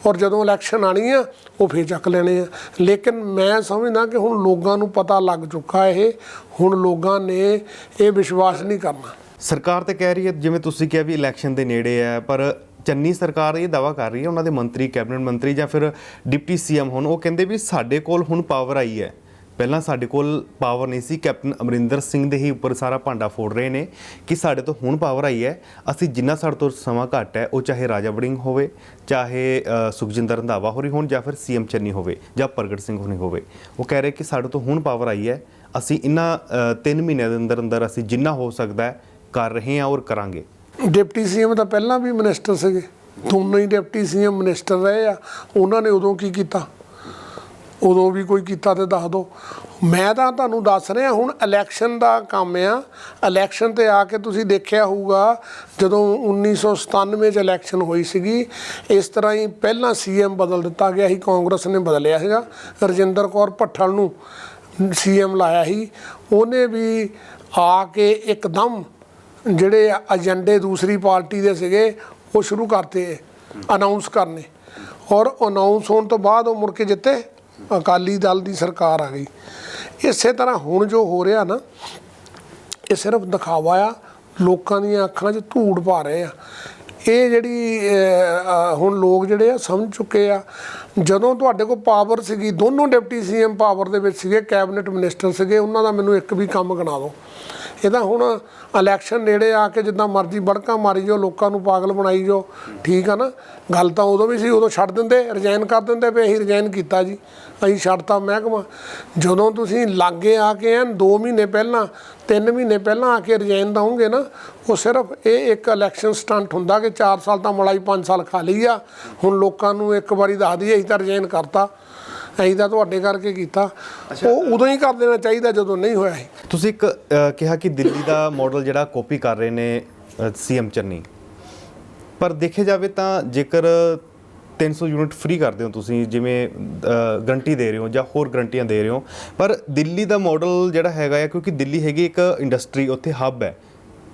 ਔਰ ਜਦੋਂ ਇਲੈਕਸ਼ਨ ਆਣੀ ਆ ਉਹ ਫੇਰ ਚੱਕ ਲੈਣੇ ਆ। ਲੇਕਿਨ ਮੈਂ ਸਮਝਦਾ ਕਿ ਹੁਣ ਲੋਕਾਂ ਨੂੰ ਪਤਾ ਲੱਗ ਚੁੱਕਾ, ਇਹ ਹੁਣ ਲੋਕਾਂ ਨੇ ਇਹ ਵਿਸ਼ਵਾਸ ਨਹੀਂ ਕਰਨਾ। ਸਰਕਾਰ ਤਾਂ ਕਹਿ ਰਹੀ ਹੈ, ਜਿਵੇਂ ਤੁਸੀਂ ਕਿਹਾ ਵੀ ਇਲੈਕਸ਼ਨ ਦੇ ਨੇੜੇ ਹੈ, ਪਰ ਚੰਨੀ ਸਰਕਾਰ ਇਹ ਦਾਅਵਾ ਕਰ ਰਹੀ ਹੈ, ਉਹਨਾਂ ਦੇ ਮੰਤਰੀ, ਕੈਬਨਿਟ ਮੰਤਰੀ ਜਾਂ ਫਿਰ ਡਿਪਟੀ ਸੀਐਮ ਹੁਣ, ਉਹ ਕਹਿੰਦੇ ਵੀ ਸਾਡੇ ਕੋਲ ਹੁਣ ਪਾਵਰ ਆਈ ਹੈ, ਪਹਿਲਾਂ ਸਾਡੇ ਕੋਲ ਪਾਵਰ ਨਹੀਂ ਸੀ। ਕੈਪਟਨ ਅਮਰਿੰਦਰ ਸਿੰਘ ਦੇ ਹੀ ਉੱਪਰ ਸਾਰਾ ਭਾਂਡਾ ਫੋੜ ਰਹੇ ਨੇ ਕਿ ਸਾਡੇ ਤੋਂ ਹੁਣ ਪਾਵਰ ਆਈ ਹੈ, ਅਸੀਂ ਜਿੰਨਾ ਸਾਡੇ ਤੋਂ ਸਮਾਂ ਘੱਟ ਹੈ, ਉਹ ਚਾਹੇ ਰਾਜਾ ਵੜਿੰਗ ਹੋਵੇ, ਚਾਹੇ ਸੁਖਜਿੰਦਰ ਰੰਧਾਵਾ ਹੋਰੀ ਹੋਣ, ਜਾਂ ਫਿਰ ਸੀਐਮ ਚੰਨੀ ਹੋਵੇ, ਜਾਂ ਪ੍ਰਗਟ ਸਿੰਘ ਹੋਣੀ ਹੋਵੇ, ਉਹ ਕਹਿ ਰਹੇ ਕਿ ਸਾਡੇ ਤੋਂ ਹੁਣ ਪਾਵਰ ਆਈ ਹੈ, ਅਸੀਂ ਇਹਨਾਂ 3 ਮਹੀਨਿਆਂ ਦੇ ਅੰਦਰ ਅੰਦਰ ਅਸੀਂ ਜਿੰਨਾ ਹੋ ਸਕਦਾ ਹੈ ਕਰ ਰਹੇ ਹਾਂ ਔਰ ਕਰਾਂਗੇ। ਡਿਪਟੀ ਸੀਐਮ ਤਾਂ ਪਹਿਲਾਂ ਵੀ ਮਿਨਿਸਟਰ ਸੀਗੇ, ਦੋਨੋਂ ਹੀ ਡਿਪਟੀ ਸੀਐਮ ਮਿਨਿਸਟਰ ਰਹੇ ਆ। ਉਹਨਾਂ ਨੇ ਉਦੋਂ ਕੀ ਕੀਤਾ? ਉਦੋਂ ਵੀ ਕੋਈ ਕੀਤਾ ਤੇ ਦੱਸ ਦਿਓ। ਮੈਂ ਤਾਂ ਤੁਹਾਨੂੰ ਦੱਸ ਰਿਹਾ, ਹੁਣ ਇਲੈਕਸ਼ਨ ਦਾ ਕੰਮ ਆ। ਇਲੈਕਸ਼ਨ 'ਤੇ ਆ ਕੇ ਤੁਸੀਂ ਦੇਖਿਆ ਹੋਊਗਾ, ਜਦੋਂ 1997 'ਚ ਇਲੈਕਸ਼ਨ ਹੋਈ ਸੀਗੀ, ਇਸ ਤਰ੍ਹਾਂ ਹੀ ਪਹਿਲਾਂ ਸੀਐਮ ਬਦਲ ਦਿੱਤਾ ਗਿਆ ਸੀ, ਕਾਂਗਰਸ ਨੇ ਬਦਲਿਆ ਸੀਗਾ। ਰਜਿੰਦਰ ਕੌਰ ਭੱਠਲ ਨੂੰ ਸੀਐਮ ਲਾਇਆ ਸੀ, ਉਹਨੇ ਵੀ ਆ ਕੇ ਇੱਕਦਮ ਜਿਹੜੇ ਏਜੰਡੇ ਦੂਸਰੀ ਪਾਰਟੀ ਦੇ ਸੀਗੇ ਉਹ ਸ਼ੁਰੂ ਕਰਤੇ ਅਨਾਉਂਸ ਕਰਨੇ, ਔਰ ਅਨਾਉਂਸ ਹੋਣ ਤੋਂ ਬਾਅਦ ਉਹ ਮੁੜ ਕੇ ਜਿੱਤੇ, ਅਕਾਲੀ ਦਲ ਦੀ ਸਰਕਾਰ ਆ ਗਈ। ਇਸੇ ਤਰ੍ਹਾਂ ਹੁਣ ਜੋ ਹੋ ਰਿਹਾ ਨਾ, ਇਹ ਸਿਰਫ ਦਿਖਾਵਾ ਆ, ਲੋਕਾਂ ਦੀਆਂ ਅੱਖਾਂ 'ਚ ਧੂੜ ਪਾ ਰਹੇ ਆ। ਇਹ ਜਿਹੜੀ ਹੁਣ ਲੋਕ ਜਿਹੜੇ ਆ ਸਮਝ ਚੁੱਕੇ ਆ। ਜਦੋਂ ਤੁਹਾਡੇ ਕੋਲ ਪਾਵਰ ਸੀਗੀ, ਦੋਨੋਂ ਡਿਪਟੀ ਸੀਐਮ ਪਾਵਰ ਦੇ ਵਿੱਚ ਸੀਗੇ, ਕੈਬਨਿਟ ਮਿਨਿਸਟਰ ਸੀਗੇ, ਉਹਨਾਂ ਦਾ ਮੈਨੂੰ ਇੱਕ ਵੀ ਕੰਮ ਗਿਣਾ ਦਿਓ। ਇਹ ਤਾਂ ਹੁਣ ਇਲੈਕਸ਼ਨ ਨੇੜੇ ਆ ਕੇ ਜਿੱਦਾਂ ਮਰਜ਼ੀ ਬੜਕਾਂ ਮਾਰੀ ਜਾਓ, ਲੋਕਾਂ ਨੂੰ ਪਾਗਲ ਬਣਾਈ ਜਾਓ, ਠੀਕ ਆ ਨਾ। ਗੱਲ ਤਾਂ ਉਦੋਂ ਵੀ ਸੀ, ਉਦੋਂ ਛੱਡ ਦਿੰਦੇ, ਰਿਜ਼ਾਈਨ ਕਰ ਦਿੰਦੇ, ਵੀ ਅਸੀਂ ਰਿਜ਼ਾਈਨ ਕੀਤਾ ਜੀ, ਅਸੀਂ ਛੱਡਤਾ ਮਹਿਕਮਾ। ਜਦੋਂ ਤੁਸੀਂ ਲਾਗੇ ਆ ਕੇ 2 ਮਹੀਨੇ ਪਹਿਲਾਂ, 3 ਮਹੀਨੇ ਪਹਿਲਾਂ ਆ ਕੇ ਰਿਜ਼ਾਈਨ ਦਓਗੇ ਨਾ, ਉਹ ਸਿਰਫ ਇਹ ਇੱਕ ਇਲੈਕਸ਼ਨ ਸਟੰਟ ਹੁੰਦਾ ਕਿ 4 ਸਾਲ ਤਾਂ ਮਲਾਈ 5 ਸਾਲ ਖਾ ਲਈ ਆ, ਹੁਣ ਲੋਕਾਂ ਨੂੰ ਇੱਕ ਵਾਰੀ ਦੱਸ ਦਈਏ ਅਸੀਂ ਤਾਂ ਰਿਜ਼ਾਈਨ ਕਰਤਾ, ਅਸੀਂ ਤਾਂ ਤੁਹਾਡੇ ਕਰਕੇ ਕੀਤਾ। ਉਹ ਉਦੋਂ ਹੀ ਕਰ ਦੇਣਾ ਚਾਹੀਦਾ ਜਦੋਂ ਨਹੀਂ ਹੋਇਆ ਸੀ। ਤੁਸੀਂ ਇੱਕ ਕਿਹਾ ਕਿ ਦਿੱਲੀ ਦਾ ਮਾਡਲ ਜਿਹੜਾ ਕਾਪੀ ਕਰ ਰਹੇ ਨੇ ਸੀਐਮ ਚੰਨੀ, ਪਰ ਦੇਖਿਆ ਜਾਵੇ ਤਾਂ ਜੇਕਰ 300 ਯੂਨਿਟ ਫ੍ਰੀ ਕਰਦੇ ਹੋ ਤੁਸੀਂ, ਜਿਵੇਂ ਗਰੰਟੀ ਦੇ ਰਹੇ ਹੋ ਜਾਂ ਹੋਰ ਗਰੰਟੀਆਂ ਦੇ ਰਹੇ ਹੋ, ਪਰ ਦਿੱਲੀ ਦਾ ਮਾਡਲ ਜਿਹੜਾ ਹੈਗਾ ਹੈ, ਕਿਉਂਕਿ ਦਿੱਲੀ ਹੈਗੀ ਇੱਕ ਇੰਡਸਟਰੀ, ਉੱਥੇ ਹੱਬ ਹੈ,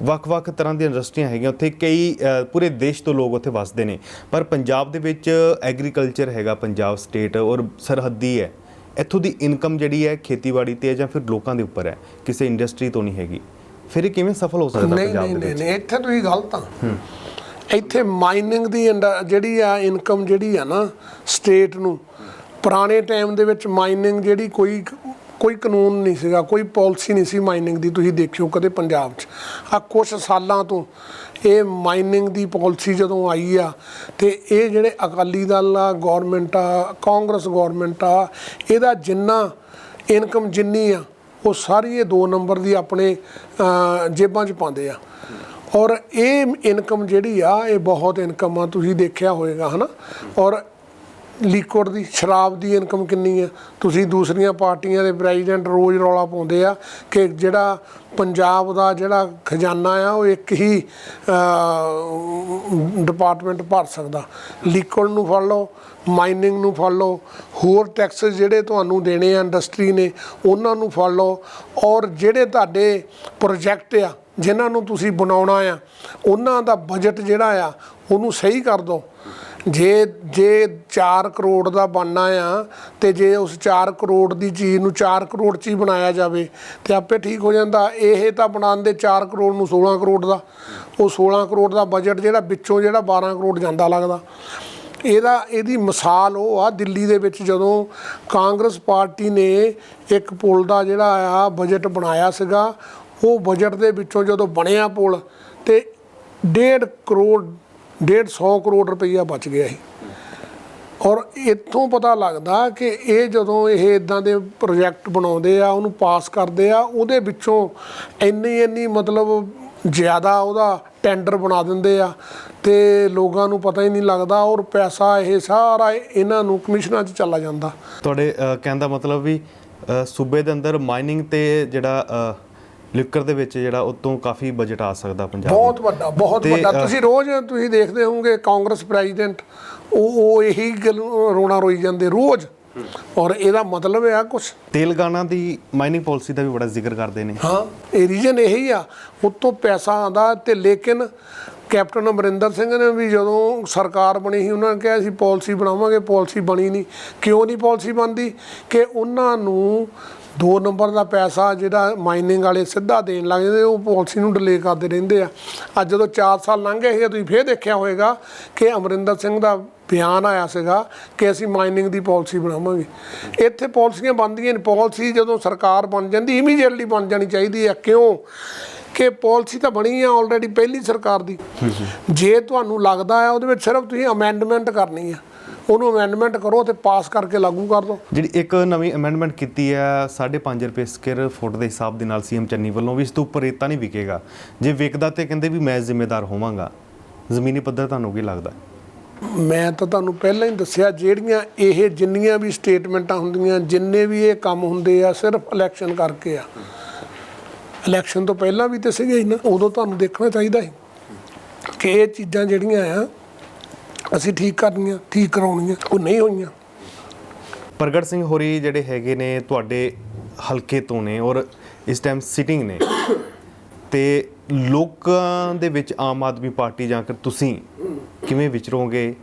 ਵੱਖ-ਵੱਖ ਤਰ੍ਹਾਂ ਦੀਆਂ ਇੰਡਸਟਰੀਆਂ ਹੈਗੀਆਂ ਉੱਥੇ, ਕਈ ਪੂਰੇ ਦੇਸ਼ ਤੋਂ ਲੋਕ ਉੱਥੇ ਵੱਸਦੇ ਨੇ। ਪਰ ਪੰਜਾਬ ਦੇ ਵਿੱਚ ਐਗਰੀਕਲਚਰ ਹੈਗਾ, ਪੰਜਾਬ ਸਟੇਟ, ਔਰ ਸਰਹੱਦੀ ਹੈ, ਇੱਥੋਂ ਦੀ ਇਨਕਮ ਜਿਹੜੀ ਹੈ ਖੇਤੀਬਾੜੀ 'ਤੇ ਜਾਂ ਫਿਰ ਲੋਕਾਂ ਦੇ ਉੱਪਰ ਹੈ, ਕਿਸੇ ਇੰਡਸਟਰੀ ਤੋਂ ਨਹੀਂ ਹੈਗੀ। ਫਿਰ ਇਹ ਕਿਵੇਂ ਸਫਲ ਹੋ ਸਕਦਾ ਪੰਜਾਬ ਦੇ ਵਿੱਚ? ਨਹੀਂ, ਇੱਥੇ ਤੁਸੀਂ ਗਲਤ ਆ। ਇੱਥੇ ਮਾਈਨਿੰਗ ਦੀ ਜਿਹੜੀ ਆ ਇਨਕਮ ਜਿਹੜੀ ਆ ਨਾ ਸਟੇਟ ਨੂੰ, ਪੁਰਾਣੇ ਟਾਈਮ ਦੇ ਵਿੱਚ ਮਾਈਨਿੰਗ ਜਿਹੜੀ ਕੋਈ ਕਾਨੂੰਨ ਨਹੀਂ ਸੀਗਾ, ਕੋਈ ਪਾਲਿਸੀ ਨਹੀਂ ਸੀ ਮਾਈਨਿੰਗ ਦੀ। ਤੁਸੀਂ ਦੇਖਿਓ ਕਦੇ ਪੰਜਾਬ 'ਚ ਆ ਕੁਛ ਸਾਲਾਂ ਤੋਂ ਇਹ ਮਾਈਨਿੰਗ ਦੀ ਪਾਲਿਸੀ ਜਦੋਂ ਆਈ ਆ, ਤੇ ਇਹ ਜਿਹੜੇ ਅਕਾਲੀ ਦਲ ਆ, ਗੌਰਮੈਂਟ ਆ, ਕਾਂਗਰਸ ਗੌਰਮੈਂਟ ਆ, ਇਹਦਾ ਜਿੰਨਾ ਇਨਕਮ ਜਿੰਨੀ ਆ ਉਹ ਸਾਰੀ ਇਹ 2 ਨੰਬਰ ਦੀ ਆਪਣੇ ਜੇਬਾਂ 'ਚ ਪਾਉਂਦੇ ਆ। ਔਰ ਇਹ ਇਨਕਮ ਜਿਹੜੀ ਆ, ਇਹ ਬਹੁਤ ਇਨਕਮ ਆ, ਤੁਸੀਂ ਦੇਖਿਆ ਹੋਏਗਾ ਹੈ ਨਾ। ਔਰ ਲਿਕੁਇਡ ਦੀ, ਸ਼ਰਾਬ ਦੀ ਇਨਕਮ ਕਿੰਨੀ ਆ। ਤੁਸੀਂ ਦੂਸਰੀਆਂ ਪਾਰਟੀਆਂ ਦੇ ਪ੍ਰੈਜ਼ੀਡੈਂਟ ਰੋਜ਼ ਰੌਲਾ ਪਾਉਂਦੇ ਆ ਕਿ ਜਿਹੜਾ ਪੰਜਾਬ ਦਾ ਜਿਹੜਾ ਖਜ਼ਾਨਾ ਆ ਉਹ ਇੱਕ ਹੀ ਡਿਪਾਰਟਮੈਂਟ ਭਰ ਸਕਦਾ। ਲਿਕੁਇਡ ਨੂੰ ਫੜ ਲਓ, ਮਾਈਨਿੰਗ ਨੂੰ ਫੜ ਲਓ, ਹੋਰ ਟੈਕਸਸ ਜਿਹੜੇ ਤੁਹਾਨੂੰ ਦੇਣੇ ਆ ਇੰਡਸਟਰੀ ਨੇ ਉਹਨਾਂ ਨੂੰ ਫੜ ਲਓ, ਔਰ ਜਿਹੜੇ ਤੁਹਾਡੇ ਪ੍ਰੋਜੈਕਟ ਆ ਜਿਨ੍ਹਾਂ ਨੂੰ ਤੁਸੀਂ ਬਣਾਉਣਾ ਆ ਉਹਨਾਂ ਦਾ ਬਜਟ ਜਿਹੜਾ ਆ ਉਹਨੂੰ ਸਹੀ ਕਰ ਦਿਓ। ਜੇ 4 ਕਰੋੜ ਦਾ ਬਣਨਾ ਆ, ਤੇ ਜੇ ਉਸ 4 ਕਰੋੜ ਦੀ ਚੀਜ਼ ਨੂੰ 4 ਕਰੋੜ 'ਚ ਹੀ ਬਣਾਇਆ ਜਾਵੇ ਤੇ ਆਪੇ ਠੀਕ ਹੋ ਜਾਂਦਾ। ਇਹ ਤਾਂ ਬਣਾਉਂਦੇ 4 ਕਰੋੜ ਨੂੰ 16 ਕਰੋੜ ਦਾ, ਉਹ 16 ਕਰੋੜ ਦਾ ਬਜਟ ਜਿਹੜਾ ਵਿੱਚੋਂ ਜਿਹੜਾ 12 ਕਰੋੜ ਜਾਂਦਾ ਲੱਗਦਾ। ਇਹਦੀ ਮਿਸਾਲ ਉਹ ਆ, ਦਿੱਲੀ ਦੇ ਵਿੱਚ ਜਦੋਂ ਕਾਂਗਰਸ ਪਾਰਟੀ ਨੇ ਇੱਕ ਪੁਲ ਦਾ ਜਿਹੜਾ ਆ ਬਜਟ ਬਣਾਇਆ ਸੀਗਾ, ਉਹ ਬਜਟ ਦੇ ਵਿੱਚੋਂ ਜਦੋਂ ਬਣਿਆ ਪੁਲ ਤੇ 1.5 ਕਰੋੜ 150 ਕਰੋੜ ਰੁਪਈਆ ਬਚ ਗਿਆ ਸੀ। ਔਰ ਇੱਥੋਂ ਪਤਾ ਲੱਗਦਾ ਕਿ ਇਹ ਜਦੋਂ ਇਹ ਇਦਾਂ ਦੇ ਪ੍ਰੋਜੈਕਟ ਬਣਾਉਂਦੇ ਆ, ਉਹਨੂੰ ਪਾਸ ਕਰਦੇ ਆ, ਉਹਦੇ ਵਿੱਚੋਂ ਇੰਨੀ ਮਤਲਬ ਜ਼ਿਆਦਾ ਉਹਦਾ ਟੈਂਡਰ ਬਣਾ ਦਿੰਦੇ ਆ ਤੇ ਲੋਕਾਂ ਨੂੰ ਪਤਾ ਹੀ ਨਹੀਂ ਲੱਗਦਾ, ਔਰ ਪੈਸਾ ਇਹ ਸਾਰਾ ਇਹਨਾਂ ਨੂੰ ਕਮਿਸ਼ਨਾਂ 'ਚ ਚਲਾ ਜਾਂਦਾ। ਤੁਹਾਡੇ ਕਹਿਣ ਦਾ ਮਤਲਬ ਵੀ ਸੂਬੇ ਦੇ ਅੰਦਰ ਮਾਈਨਿੰਗ ਤੇ ਜਿਹੜਾ ਲਿਕਰ ਦੇ ਵਿੱਚ ਜਿਹੜਾ ਉਤੋਂ ਕਾਫੀ ਬਜਟ ਆ ਸਕਦਾ ਪੰਜਾਬ ਬਹੁਤ ਵੱਡਾ ਤੁਸੀਂ ਰੋਜ਼ ਤੁਸੀਂ ਦੇਖਦੇ ਹੋਵੋਗੇ ਕਾਂਗਰਸ ਪ੍ਰੈਜ਼ੀਡੈਂਟ ਉਹ ਇਹੀ ਗੱਲ ਰੋਣਾ ਰੋਈ ਜਾਂਦੇ ਰੋਜ਼, ਔਰ ਇਹਦਾ ਮਤਲਬ ਆ ਕੁਛ। ਤੇਲੰਗਾਨਾ ਦੀ ਮਾਈਨਿੰਗ ਪਾਲਿਸੀ ਦਾ ਵੀ ਬੜਾ ਜ਼ਿਕਰ ਕਰਦੇ ਨੇ। ਹਾਂ, ਇਹ ਰੀਜਨ ਇਹੀ ਆ, ਉੱਤੋਂ ਪੈਸਾ ਆਉਂਦਾ ਤੇ ਲੇਕਿਨ ਕੈਪਟਨ ਅਮਰਿੰਦਰ ਸਿੰਘ ਨੇ ਵੀ ਜਦੋਂ ਸਰਕਾਰ ਬਣੀ ਸੀ ਉਹਨਾਂ ਨੇ ਕਿਹਾ ਅਸੀਂ ਪਾਲਿਸੀ ਬਣਾਵਾਂਗੇ, ਪਾਲਿਸੀ ਬਣੀ ਨਹੀਂ। ਕਿਉਂ ਨਹੀਂ ਪਾਲਿਸੀ ਬਣਦੀ? ਕਿ ਉਹਨਾਂ ਨੂੰ 2 ਨੰਬਰ ਦਾ ਪੈਸਾ ਜਿਹੜਾ ਮਾਈਨਿੰਗ ਵਾਲੇ ਸਿੱਧਾ ਦੇਣ ਲੱਗ ਜਾਂਦੇ, ਉਹ ਪਾਲਿਸੀ ਨੂੰ ਡਿਲੇ ਕਰਦੇ ਰਹਿੰਦੇ ਆ। ਅੱਜ ਜਦੋਂ 4 ਸਾਲ ਲੰਘ ਗਏ ਸੀ, ਤੁਸੀਂ ਫੇਰ ਦੇਖਿਆ ਹੋਵੇਗਾ ਕਿ ਅਮਰਿੰਦਰ ਸਿੰਘ ਦਾ ਬਿਆਨ ਆਇਆ ਸੀਗਾ ਕਿ ਅਸੀਂ ਮਾਈਨਿੰਗ ਦੀ ਪਾਲਿਸੀ ਬਣਾਵਾਂਗੇ। ਇੱਥੇ ਪਾਲਿਸੀਆਂ ਬਣਦੀਆਂ ਨੇ, ਪਾਲਿਸੀ ਜਦੋਂ ਸਰਕਾਰ ਬਣ ਜਾਂਦੀ ਇਮੀਡੀਏਟਲੀ ਬਣ ਜਾਣੀ ਚਾਹੀਦੀ ਹੈ। ਕਿਉਂ? ਕਿ ਪਾਲਿਸੀ ਤਾਂ ਬਣੀ ਆ ਆਲਰੇਡੀ ਪਹਿਲੀ ਸਰਕਾਰ ਦੀ। ਜੇ ਤੁਹਾਨੂੰ ਲੱਗਦਾ ਆ ਉਹਦੇ ਵਿੱਚ ਸਿਰਫ ਤੁਸੀਂ ਅਮੈਂਡਮੈਂਟ ਕਰਨੀ ਆ, ਉਹਨੂੰ ਅਮੈਂਡਮੈਂਟ ਕਰੋ ਤੇ ਪਾਸ ਕਰਕੇ ਲਾਗੂ ਕਰ ਦਿਓ। ਜਿਹੜੀ ਇੱਕ ਨਵੀਂ ਅਮੈਂਡਮੈਂਟ ਕੀਤੀ ਹੈ 5.5 ਰੁਪਏ ਸਕੁਅਰ ਫੁੱਟ ਦੇ ਹਿਸਾਬ ਦੇ ਨਾਲ ਸੀਐਮ ਚੰਨੀ ਵੱਲੋਂ ਵੀ ਇਸ ਤੋਂ ਉੱਪਰ ਰੇਤਾ ਨਹੀਂ ਵਿਕੇਗਾ। ਜੇ ਵਿਕਦਾ ਤੇ ਕਹਿੰਦੇ ਵੀ ਮੈਂ ਜ਼ਿੰਮੇਦਾਰ ਹੋਵਾਂਗਾ। ਜ਼ਮੀਨੀ ਪੱਧਰ ਤੁਹਾਨੂੰ ਕੀ ਲੱਗਦਾ? ਮੈਂ ਤਾਂ ਤੁਹਾਨੂੰ ਪਹਿਲਾਂ ਹੀ ਦੱਸਿਆ, ਜਿਹੜੀਆਂ ਇਹ ਜਿੰਨੀਆਂ ਵੀ ਸਟੇਟਮੈਂਟਾਂ ਹੁੰਦੀਆਂ, ਜਿੰਨੇ ਵੀ ਇਹ ਕੰਮ ਹੁੰਦੇ ਆ, ਸਿਰਫ ਇਲੈਕਸ਼ਨ ਕਰਕੇ ਆ। ਇਲੈਕਸ਼ਨ ਤੋਂ ਪਹਿਲਾਂ ਵੀ ਤਾਂ ਸੀਗੇ ਹੀ ਨਾ, ਉਦੋਂ ਤੁਹਾਨੂੰ ਦੇਖਣਾ ਚਾਹੀਦਾ ਸੀ ਕਿ ਇਹ ਚੀਜ਼ਾਂ ਜਿਹੜੀਆਂ ਆ ਅਸੀਂ ਠੀਕ ਕਰਨੀਆਂ, ਠੀਕ ਕਰਾਉਣੀਆਂ, ਉਹ ਨਹੀਂ ਹੋਈਆਂ। ਪ੍ਰਗਟ ਸਿੰਘ ਹੋਰੀ ਜਿਹੜੇ ਹੈਗੇ ਨੇ ਤੁਹਾਡੇ ਹਲਕੇ ਤੋਂ ਨੇ ਔਰ ਇਸ ਟਾਈਮ ਸਿਟਿੰਗ ਨੇ, ਤੇ ਲੋਕਾਂ ਦੇ ਵਿੱਚ ਆਮ ਆਦਮੀ ਪਾਰਟੀ ਜਾਂ ਫਿਰ ਤੁਸੀਂ ਕਿਵੇਂ ਵਿਚਰੋਗੇ?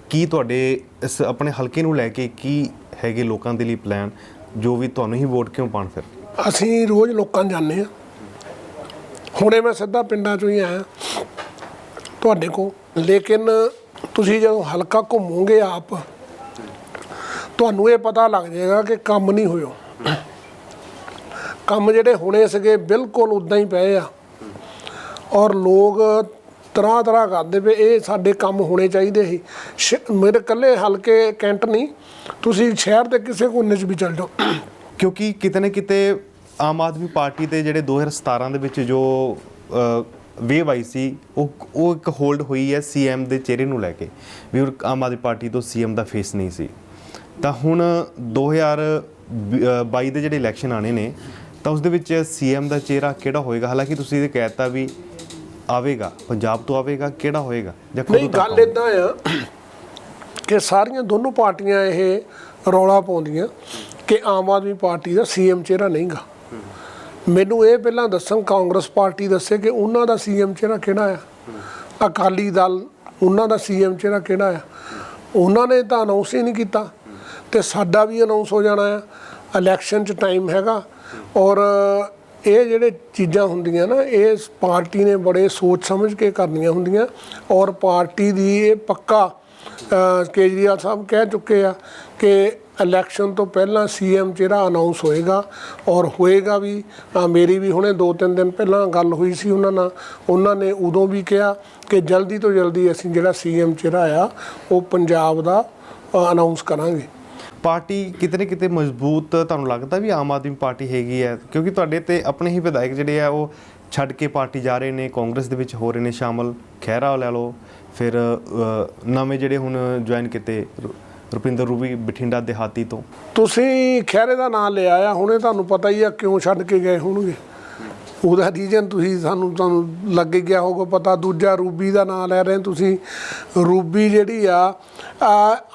ਕੀ ਤੁਹਾਡੇ ਇਸ ਆਪਣੇ ਹਲਕੇ ਨੂੰ ਲੈ ਕੇ ਕੀ ਹੈਗੇ ਲੋਕਾਂ ਦੇ ਲਈ ਪਲਾਨ, ਜੋ ਵੀ ਤੁਹਾਨੂੰ ਹੀ ਵੋਟ ਕਿਉਂ ਪਾਣ? ਫਿਰ ਅਸੀਂ ਰੋਜ਼ ਲੋਕਾਂ ਨੂੰ ਜਾਂਦੇ ਹਾਂ। ਹੁਣੇ ਮੈਂ ਸਿੱਧਾ ਪਿੰਡਾਂ 'ਚੋਂ ਹੀ ਆਇਆ ਤੁਹਾਡੇ ਕੋਲ, ਲੇਕਿਨ ਤੁਸੀਂ ਜਦੋਂ ਹਲਕਾ ਘੁੰਮੋਗੇ ਆਪ, ਤੁਹਾਨੂੰ ਇਹ ਪਤਾ ਲੱਗ ਜਾਏਗਾ ਕਿ ਕੰਮ ਨਹੀਂ ਹੋਇਆ। ਕੰਮ ਜਿਹੜੇ ਹੋਣੇ ਸੀਗੇ ਬਿਲਕੁਲ ਉੱਦਾਂ ਹੀ ਪਏ ਆ, ਔਰ ਲੋਕ ਤਰ੍ਹਾਂ ਕਰਦੇ ਪਏ ਇਹ ਸਾਡੇ ਕੰਮ ਹੋਣੇ ਚਾਹੀਦੇ ਸੀ। ਮੇਰੇ ਇਕੱਲੇ ਹਲਕੇ ਕੈਂਟ ਨਹੀਂ, ਤੁਸੀਂ ਸ਼ਹਿਰ ਦੇ ਕਿਸੇ ਕੋਨੇ 'ਚ ਵੀ ਚੱਲ ਜਾਓ। ਕਿਉਂਕਿ ਕਿਤੇ ਨਾ ਕਿਤੇ ਆਮ ਆਦਮੀ ਪਾਰਟੀ ਦੇ ਜਿਹੜੇ 2017 ਦੇ ਵਿੱਚ ਜੋ ਵੇਵ ਆਈ ਸੀ, ਉਹ ਇੱਕ ਹੋਲਡ ਹੋਈ ਹੈ ਸੀਐਮ ਦੇ ਚਿਹਰੇ ਨੂੰ ਲੈ ਕੇ, ਵੀ ਆਮ ਆਦਮੀ ਪਾਰਟੀ ਤੋਂ ਸੀਐਮ ਦਾ ਫੇਸ ਨਹੀਂ ਸੀ। ਤਾਂ ਹੁਣ 2022 ਦੇ ਜਿਹੜੇ ਇਲੈਕਸ਼ਨ ਆਣੇ ਨੇ, ਤਾਂ ਉਸ ਦੇ ਵਿੱਚ ਸੀਐਮ ਦਾ ਚਿਹਰਾ ਕਿਹੜਾ ਹੋਏਗਾ? ਹਾਲਾਂਕਿ ਤੁਸੀਂ ਇਹ ਕਹਿਤਾ ਵੀ ਆਵੇਗਾ, ਪੰਜਾਬ ਤੋਂ ਆਵੇਗਾ, ਕਿਹੜਾ ਹੋਏਗਾ? ਨਹੀਂ, ਗੱਲ ਇੱਦਾਂ ਆ ਕਿ ਸਾਰੀਆਂ ਦੋਨੋਂ ਪਾਰਟੀਆਂ ਇਹ ਰੌਲਾ ਪਾਉਂਦੀਆਂ ਕਿ ਆਮ ਆਦਮੀ ਪਾਰਟੀ ਦਾ ਸੀਐਮ ਚਿਹਰਾ ਨਹੀਂਗਾ। ਮੈਨੂੰ ਇਹ ਪਹਿਲਾਂ ਦੱਸਣ, ਕਾਂਗਰਸ ਪਾਰਟੀ ਦੱਸੇ ਕਿ ਉਹਨਾਂ ਦਾ ਸੀਐਮ ਚਿਹਰਾ ਕਿਹੜਾ ਆ, ਅਕਾਲੀ ਦਲ ਉਹਨਾਂ ਦਾ ਸੀਐਮ ਚਿਹਰਾ ਕਿਹੜਾ ਆ। ਉਹਨਾਂ ਨੇ ਤਾਂ ਅਨਾਉਂਸ ਹੀ ਨਹੀਂ ਕੀਤਾ, ਤੇ ਸਾਡਾ ਵੀ ਅਨਾਉਂਸ ਹੋ ਜਾਣਾ ਆ। ਇਲੈਕਸ਼ਨ 'ਚ ਟਾਈਮ ਹੈਗਾ, ਔਰ ਇਹ ਜਿਹੜੇ ਚੀਜ਼ਾਂ ਹੁੰਦੀਆਂ ਨਾ, ਇਹ ਪਾਰਟੀ ਨੇ ਬੜੇ ਸੋਚ ਸਮਝ ਕੇ ਕਰਨੀਆਂ ਹੁੰਦੀਆਂ, ਔਰ ਪਾਰਟੀ ਦੀ ਇਹ ਪੱਕਾ ਕੇਜਰੀਵਾਲ ਸਾਹਿਬ ਕਹਿ ਚੁੱਕੇ ਆ ਕਿ ਇਲੈਕਸ਼ਨ ਤੋਂ ਪਹਿਲਾਂ ਸੀਐਮ ਚਿਹਰਾ ਅਨਾਉਂਸ ਹੋਏਗਾ, ਔਰ ਹੋਏਗਾ ਵੀ। ਮੇਰੀ ਵੀ ਹੁਣੇ 2-3 ਦਿਨ ਪਹਿਲਾਂ ਗੱਲ ਹੋਈ ਸੀ ਉਹਨਾਂ ਨਾਲ, ਉਹਨਾਂ ਨੇ ਉਦੋਂ ਵੀ ਕਿਹਾ ਕਿ ਜਲਦੀ ਤੋਂ ਜਲਦੀ ਅਸੀਂ ਜਿਹੜਾ ਸੀਐਮ ਚਿਹਰਾ ਆ ਉਹ ਪੰਜਾਬ ਦਾ ਅਨਾਉਂਸ ਕਰਾਂਗੇ। ਪਾਰਟੀ ਕਿਤੇ ਨਾ ਕਿਤੇ ਮਜ਼ਬੂਤ ਤੁਹਾਨੂੰ ਲੱਗਦਾ ਵੀ ਆਮ ਆਦਮੀ ਪਾਰਟੀ ਹੈਗੀ ਹੈ? ਕਿਉਂਕਿ ਤੁਹਾਡੇ ਤੇ ਆਪਣੇ ਹੀ ਵਿਧਾਇਕ ਜਿਹੜੇ ਆ ਉਹ ਛੱਡ ਕੇ ਪਾਰਟੀ ਜਾ ਰਹੇ ਨੇ, ਕਾਂਗਰਸ ਦੇ ਵਿੱਚ ਹੋ ਰਹੇ ਨੇ ਸ਼ਾਮਲ। ਖਹਿਰਾ ਲੈ ਲਓ, ਫਿਰ ਨਵੇਂ ਜਿਹੜੇ ਹੁਣ ਜੁਆਇਨ ਕੀਤੇ ਰੁਪਿੰਦਰ ਰੂਬੀ ਬਠਿੰਡਾ ਦਿਹਾਤੀ ਤੋਂ। ਤੁਸੀਂ ਖਹਿਰੇ ਦਾ ਨਾਮ ਲਿਆ ਆ, ਹੁਣੇ ਤੁਹਾਨੂੰ ਪਤਾ ਹੀ ਆ ਕਿਉਂ ਛੱਡ ਕੇ ਗਏ ਹੋਣਗੇ। ਉਹਦਾ ਰੀਜਨ ਤੁਸੀਂ ਤੁਹਾਨੂੰ ਲੱਗ ਗਿਆ ਹੋਊਗਾ ਪਤਾ। ਦੂਜਾ ਰੂਬੀ ਦਾ ਨਾਮ ਲੈ ਰਹੇ ਤੁਸੀਂ। ਰੂਬੀ ਜਿਹੜੀ ਆ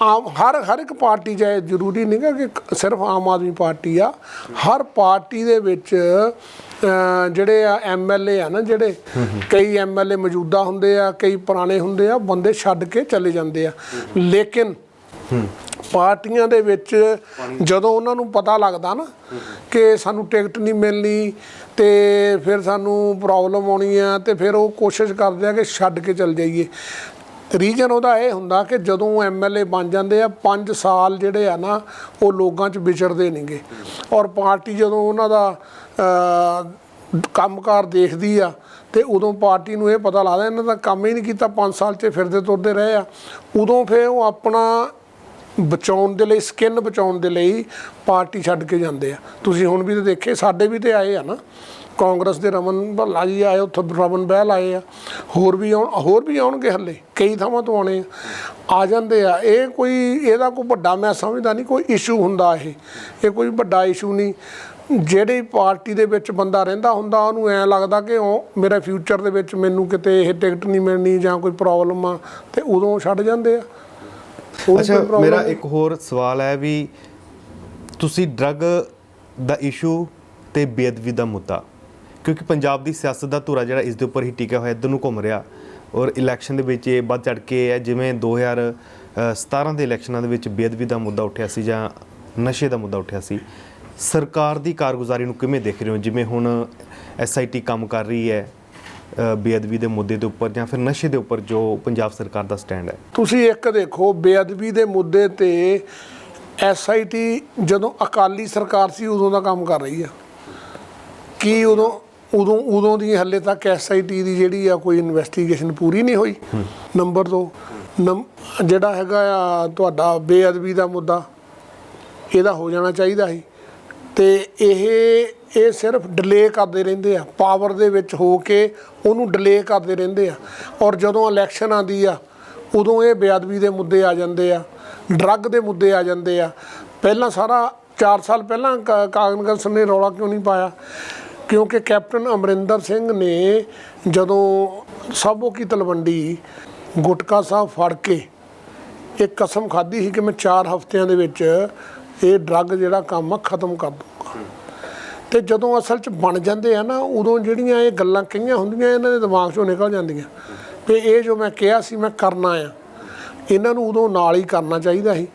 ਆਮ ਹਰ ਇੱਕ ਪਾਰਟੀ 'ਚ, ਜ਼ਰੂਰੀ ਨਹੀਂ ਗਾ ਕਿ ਸਿਰਫ ਆਮ ਆਦਮੀ ਪਾਰਟੀ ਆ, ਹਰ ਪਾਰਟੀ ਦੇ ਵਿੱਚ ਜਿਹੜੇ ਆ ਐਮਐਲਏ ਆ ਨਾ, ਜਿਹੜੇ ਕਈ ਐਮਐਲਏ ਮੌਜੂਦਾ ਹੁੰਦੇ ਆ, ਕਈ ਪੁਰਾਣੇ ਹੁੰਦੇ ਆ, ਬੰਦੇ ਛੱਡ ਕੇ ਚਲੇ ਜਾਂਦੇ ਆ। ਲੇਕਿਨ ਪਾਰਟੀਆਂ ਦੇ ਵਿੱਚ ਜਦੋਂ ਉਹਨਾਂ ਨੂੰ ਪਤਾ ਲੱਗਦਾ ਨਾ ਕਿ ਸਾਨੂੰ ਟਿਕਟ ਨਹੀਂ ਮਿਲਣੀ ਤੇ ਫਿਰ ਸਾਨੂੰ ਪ੍ਰੋਬਲਮ ਆਉਣੀ ਆ, ਤੇ ਫਿਰ ਉਹ ਕੋਸ਼ਿਸ਼ ਕਰਦੇ ਆ ਕਿ ਛੱਡ ਕੇ ਚਲ ਜਾਈਏ। ਰੀਜਨ ਉਹਦਾ ਇਹ ਹੁੰਦਾ ਕਿ ਜਦੋਂ ਐਮਐਲਏ ਬਣ ਜਾਂਦੇ ਆ 5 ਸਾਲ ਜਿਹੜੇ ਆ ਨਾ ਉਹ ਲੋਕਾਂ 'ਚ ਵਿਚਰਦੇ ਨਹੀਂਗੇ, ਔਰ ਪਾਰਟੀ ਜਦੋਂ ਉਹਨਾਂ ਦਾ ਕੰਮਕਾਰ ਦੇਖਦੀ ਆ ਤੇ ਉਦੋਂ ਪਾਰਟੀ ਨੂੰ ਇਹ ਪਤਾ ਲੱਗਦਾ ਇਹਨਾਂ ਦਾ ਕੰਮ ਹੀ ਨਹੀਂ ਕੀਤਾ, 5 ਸਾਲ 'ਚ ਫਿਰਦੇ ਤੁਰਦੇ ਰਹੇ ਆ। ਉਦੋਂ ਫਿਰ ਉਹ ਆਪਣਾ ਬਚਾਉਣ ਦੇ ਲਈ, ਸਕਿਨ ਬਚਾਉਣ ਦੇ ਲਈ ਪਾਰਟੀ ਛੱਡ ਕੇ ਜਾਂਦੇ ਆ। ਤੁਸੀਂ ਹੁਣ ਵੀ ਤਾਂ ਦੇਖੇ, ਸਾਡੇ ਵੀ ਤੇ ਆਏ ਆ ਨਾ, ਕਾਂਗਰਸ ਦੇ ਰਮਨ ਭੱਲਾ ਜੀ ਆਏ, ਉੱਥੋਂ ਰਮਨ ਬਹਿਲ ਆਏ ਆ, ਹੋਰ ਵੀ ਆਉਣਗੇ, ਹੱਲੇ ਕਈ ਥਾਵਾਂ ਤੋਂ ਆਉਣੇ ਆ ਜਾਂਦੇ ਆ। ਇਹ ਕੋਈ ਇਹਦਾ ਕੋਈ ਵੱਡਾ, ਮੈਂ ਸਮਝਦਾ ਨਹੀਂ ਕੋਈ ਇਸ਼ੂ ਹੁੰਦਾ, ਇਹ ਕੋਈ ਵੱਡਾ ਇਸ਼ੂ ਨਹੀਂ। ਜਿਹੜੀ ਪਾਰਟੀ ਦੇ ਵਿੱਚ ਬੰਦਾ ਰਹਿੰਦਾ ਹੁੰਦਾ ਉਹਨੂੰ ਐਂ ਲੱਗਦਾ ਕਿ ਉਹ ਮੇਰੇ ਫਿਊਚਰ ਦੇ ਵਿੱਚ ਮੈਨੂੰ ਕਿਤੇ ਇਹ ਟਿਕਟ ਨਹੀਂ ਮਿਲਣੀ ਜਾਂ ਕੋਈ ਪ੍ਰੋਬਲਮ ਆ, ਤੇ ਉਦੋਂ ਛੱਡ ਜਾਂਦੇ ਆ। ਅੱਛਾ, ਮੇਰਾ ਇੱਕ ਹੋਰ ਸਵਾਲ ਹੈ ਵੀ ਤੁਸੀਂ ਡਰੱਗ ਦਾ ਇਸ਼ੂ ਤੇ ਬੇਅਦਬੀ ਦਾ ਮੁੱਦਾ, ਕਿਉਂਕਿ ਪੰਜਾਬ ਦੀ ਸਿਆਸਤ ਦਾ ਧੁਰਾ ਜਿਹੜਾ ਇਸ ਦੇ ਉੱਪਰ ਹੀ ਟਿਕਿਆ ਹੋਇਆ ਇੱਧਰ ਨੂੰ ਘੁੰਮ ਰਿਹਾ, ਔਰ ਇਲੈਕਸ਼ਨ ਦੇ ਵਿੱਚ ਇਹ ਵੱਧ ਚੜ ਕੇ ਹੈ, ਜਿਵੇਂ 2017 ਦੇ ਇਲੈਕਸ਼ਨਾਂ ਦੇ ਵਿੱਚ ਬੇਅਦਬੀ ਦਾ ਮੁੱਦਾ ਉੱਠਿਆ ਸੀ ਜਾਂ ਨਸ਼ੇ ਦਾ ਮੁੱਦਾ ਉੱਠਿਆ ਸੀ। ਸਰਕਾਰ ਦੀ ਕਾਰਗੁਜ਼ਾਰੀ ਨੂੰ ਕਿਵੇਂ ਦੇਖ ਰਹੇ ਹੋ? ਜਿਵੇਂ ਹੁਣ SIT ਕੰਮ ਕਰ ਰਹੀ ਹੈ ਬੇਅਦਬੀ ਦੇ ਮੁੱਦੇ ਦੇ ਉੱਪਰ ਜਾਂ ਫਿਰ ਨਸ਼ੇ ਦੇ ਉੱਪਰ, ਜੋ ਪੰਜਾਬ ਸਰਕਾਰ ਦਾ ਸਟੈਂਡ ਹੈ। ਤੁਸੀਂ ਇੱਕ ਦੇਖੋ, ਬੇਅਦਬੀ ਦੇ ਮੁੱਦੇ ਤੇ SIT ਜਦੋਂ ਅਕਾਲੀ ਸਰਕਾਰ ਸੀ ਉਦੋਂ ਦਾ ਕੰਮ ਕਰ ਰਹੀ ਆ। ਕੀ ਉਦੋਂ ਦੀ ਹੱਲੇ ਤੱਕ SIT ਦੀ ਜਿਹੜੀ ਆ ਕੋਈ ਇਨਵੈਸਟੀਗੇਸ਼ਨ ਪੂਰੀ ਨਹੀਂ ਹੋਈ? ਨੰਬਰ 2, ਜਿਹੜਾ ਹੈਗਾ ਆ ਤੁਹਾਡਾ ਬੇਅਦਬੀ ਦਾ ਮੁੱਦਾ, ਇਹਦਾ ਹੋ ਜਾਣਾ ਚਾਹੀਦਾ ਸੀ। ਤੇ ਇਹ ਸਿਰਫ ਡਿਲੇ ਕਰਦੇ ਰਹਿੰਦੇ ਆ, ਪਾਵਰ ਦੇ ਵਿੱਚ ਹੋ ਕੇ ਉਹਨੂੰ ਡਿਲੇ ਕਰਦੇ ਰਹਿੰਦੇ ਆ, ਔਰ ਜਦੋਂ ਇਲੈਕਸ਼ਨ ਆਉਂਦੀ ਆ ਉਦੋਂ ਇਹ ਬੇਅਦਬੀ ਦੇ ਮੁੱਦੇ ਆ ਜਾਂਦੇ ਆ, ਡਰੱਗ ਦੇ ਮੁੱਦੇ ਆ ਜਾਂਦੇ ਆ। ਪਹਿਲਾਂ ਸਾਰਾ 4 ਸਾਲ ਪਹਿਲਾਂ ਕਾਂਗਰਸ ਨੇ ਰੌਲਾ ਕਿਉਂ ਨਹੀਂ ਪਾਇਆ? ਕਿਉਂਕਿ ਕੈਪਟਨ ਅਮਰਿੰਦਰ ਸਿੰਘ ਨੇ ਜਦੋਂ ਸਾਬੋ ਕੀ ਤਲਵੰਡੀ ਗੁਟਕਾ ਸਾਹਿਬ ਫੜ ਕੇ ਇੱਕ ਕਸਮ ਖਾਧੀ ਸੀ ਕਿ ਮੈਂ 4 ਹਫ਼ਤਿਆਂ ਦੇ ਵਿੱਚ ਇਹ ਡਰੱਗ ਜਿਹੜਾ ਕੰਮ ਆ ਖਤਮ ਕਰ ਦੂੰਗਾ। ਤੇ ਜਦੋਂ ਅਸਲ 'ਚ ਬਣ ਜਾਂਦੇ ਆ ਨਾ, ਉਦੋਂ ਜਿਹੜੀਆਂ ਇਹ ਗੱਲਾਂ ਕਹੀਆਂ ਹੁੰਦੀਆਂ ਇਹਨਾਂ ਦੇ ਦਿਮਾਗ 'ਚੋਂ ਨਿਕਲ ਜਾਂਦੀਆਂ ਵੀ ਇਹ ਜੋ ਮੈਂ ਕਿਹਾ ਸੀ ਮੈਂ ਕਰਨਾ ਆ, ਇਹਨਾਂ ਨੂੰ ਉਦੋਂ ਨਾਲ ਹੀ ਕਰਨਾ ਚਾਹੀਦਾ ਸੀ।